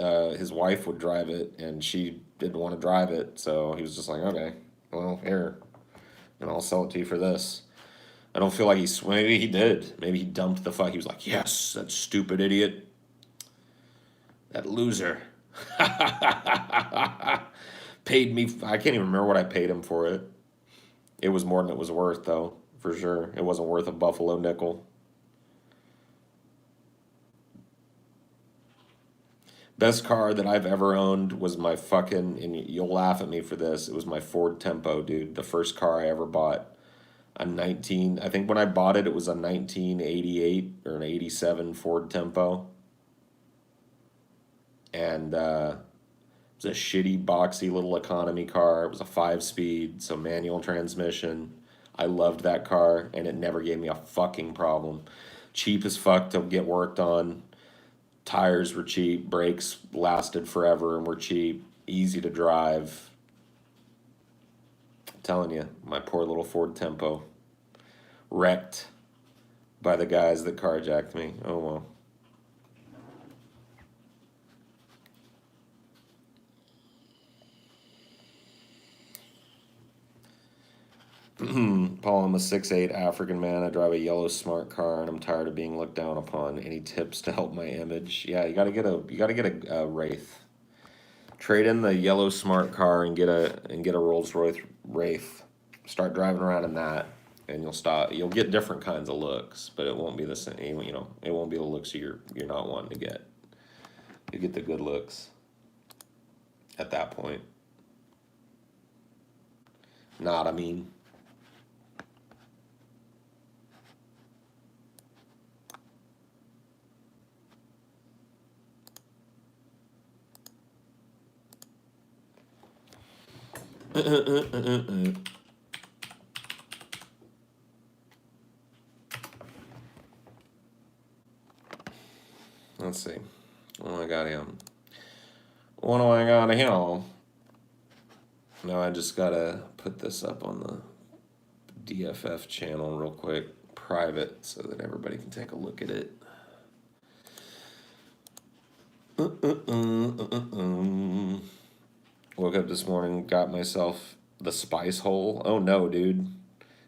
wife would drive it, and she didn't want to drive it. So he was just like, okay, well, here, and I'll sell it to you for this. I don't feel like maybe he did. Maybe he dumped the fuck. He was like, yes, that stupid idiot. That loser. Paid me. I can't even remember what I paid him for it. It was more than it was worth, though, for sure. It wasn't worth a buffalo nickel. Best car that I've ever owned was my fucking, and you'll laugh at me for this, it was my Ford Tempo, dude. The first car I ever bought. I think when I bought it, it was a 1988 or an 87 Ford Tempo. And it was a shitty, boxy little economy car. It was a 5-speed, so manual transmission. I loved that car, and it never gave me a fucking problem. Cheap as fuck to get worked on. Tires were cheap, brakes lasted forever and were cheap, easy to drive. I'm telling you, my poor little Ford Tempo, wrecked by the guys that carjacked me. Oh well. Paul, I'm a 6'8" African man. I drive a yellow smart car, and I'm tired of being looked down upon. Any tips to help my image? Yeah, you gotta get a Wraith. Trade in the yellow smart car and get a Rolls Royce Wraith. Start driving around in that, and you'll get different kinds of looks, but it won't be the same. It won't be the looks you're not wanting to get. You get the good looks at that point. Not, I mean. Let's see. What do I got here? What do I got here? Now I just gotta put this up on the DFF channel real quick, private, so that everybody can take a look at it. Woke up this morning, got myself the spice hole. Oh no, dude.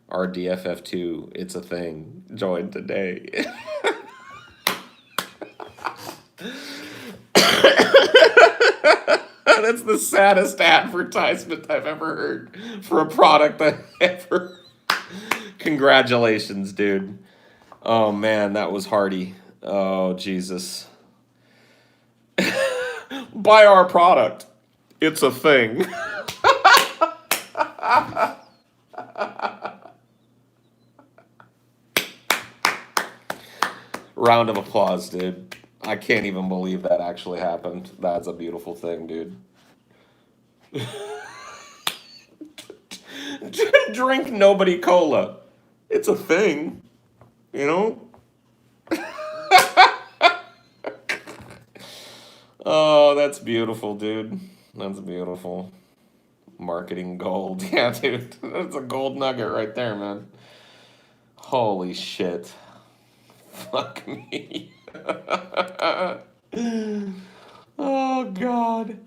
Our DFF2, it's a thing. Join today. That's the saddest advertisement I've ever heard for a product I ever. Congratulations, dude. Oh man, that was hearty. Oh Jesus. Buy our product. It's a thing. Round of applause, dude. I can't even believe that actually happened. That's a beautiful thing, dude. Drink nobody cola. It's a thing, you know? Oh, that's beautiful, dude. That's beautiful. Marketing gold. Yeah, dude. That's a gold nugget right there, man. Holy shit. Fuck me. Oh, God.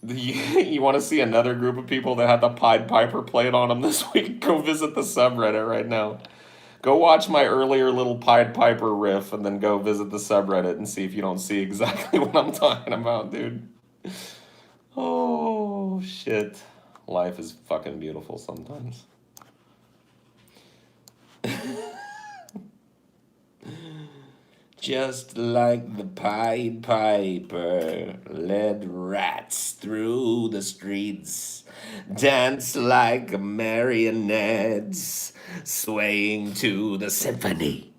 You want to see another group of people that had the Pied Piper played on them this week? Go visit the subreddit right now. Go watch my earlier little Pied Piper riff and then go visit the subreddit and see if you don't see exactly what I'm talking about, dude. Oh, shit. Life is fucking beautiful sometimes. Just like the Pied Piper led rats through the streets, dance like marionettes, swaying to the symphony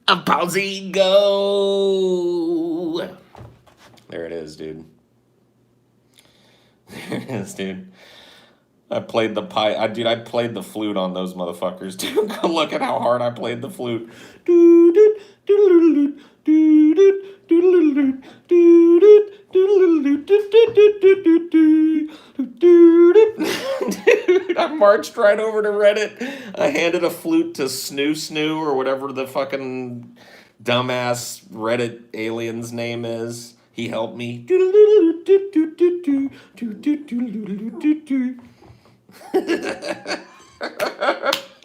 of palsy go. There it is, dude. There it is, dude. I played the I played the flute on those motherfuckers, dude. Go look at how hard I played the flute. Dude, I marched right over to Reddit. I handed a flute to Snoo or whatever the fucking dumbass Reddit alien's name is. He helped me.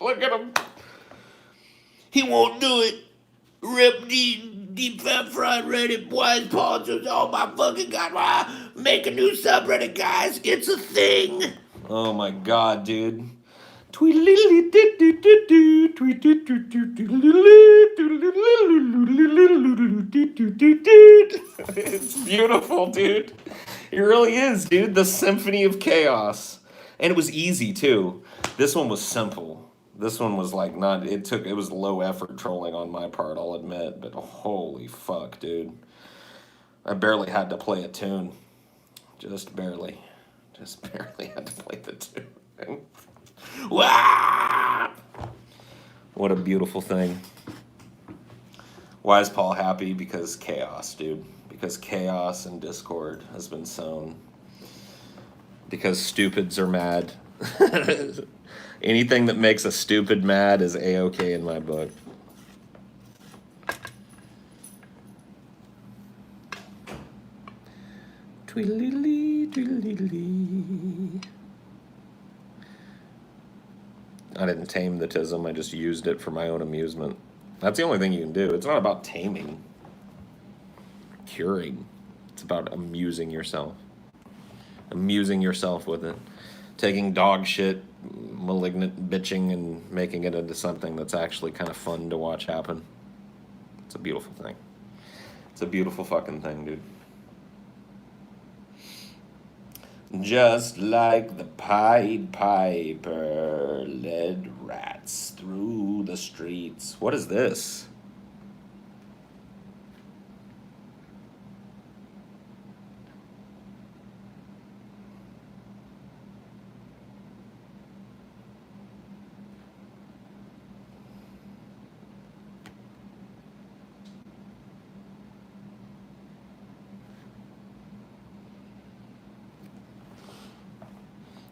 Look at him. He won't do it. Rip deep fat fried Reddit wise pauses. Oh my fucking god. Make a new subreddit, guys. It's a thing. Oh my god, dude. It's beautiful, dude. It really is, dude. The symphony of chaos. And it was easy too. This one was simple. This one was like it was low effort trolling on my part, I'll admit, but holy fuck, dude. I barely had to play a tune. Just barely. Just barely had to play the tune. Wah! What a beautiful thing. Why is Paul happy? Because chaos, dude. Because chaos and discord has been sown. Because stupids are mad. Anything that makes a stupid mad is A-okay in my book. Tweedledee, tweedledee. I didn't tame the tism, I just used it for my own amusement. That's the only thing you can do. It's not about taming, curing. It's about amusing yourself. Amusing yourself with it. Taking dog shit, malignant bitching, and making it into something that's actually kind of fun to watch happen. It's a beautiful thing. It's a beautiful fucking thing, dude. Just like the Pied Piper led rats through the streets. What is this?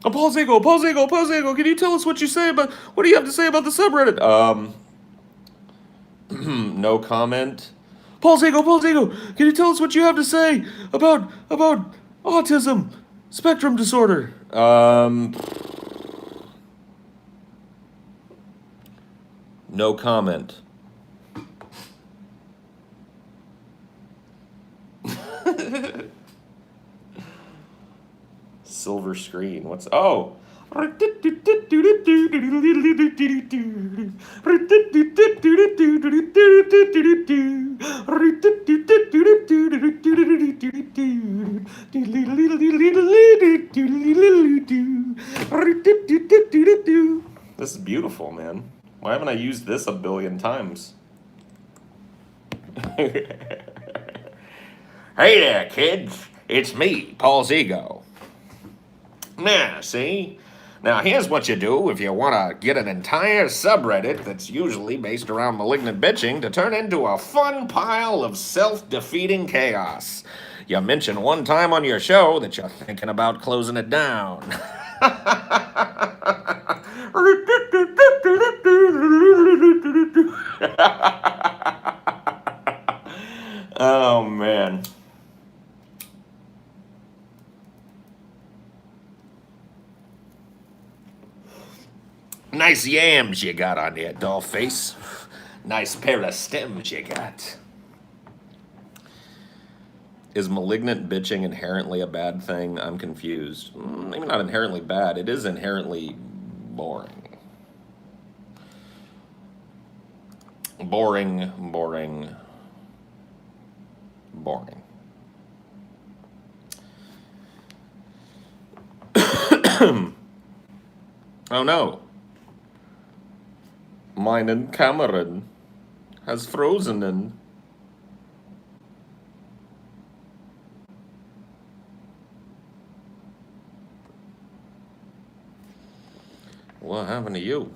Oh, Paul Zago, can you tell us what do you have to say about the subreddit? No comment. Paul Zago, can you tell us what you have to say about autism spectrum disorder? No comment. Silver screen. What's oh? This is beautiful, man. Why haven't I used this a billion times? Hey there, kids. It's me, Paul Zago. Now, see? Now, here's what you do if you want to get an entire subreddit that's usually based around malignant bitching to turn into a fun pile of self defeating chaos. You mention one time on your show that you're thinking about closing it down. Oh, man. Nice yams you got on there, doll face. Nice pair of stems you got. Is malignant bitching inherently a bad thing? I'm confused. Maybe not inherently bad. It is inherently boring. Boring, boring, boring. Oh no. Meinen Cameron has frozen in. What happened to you?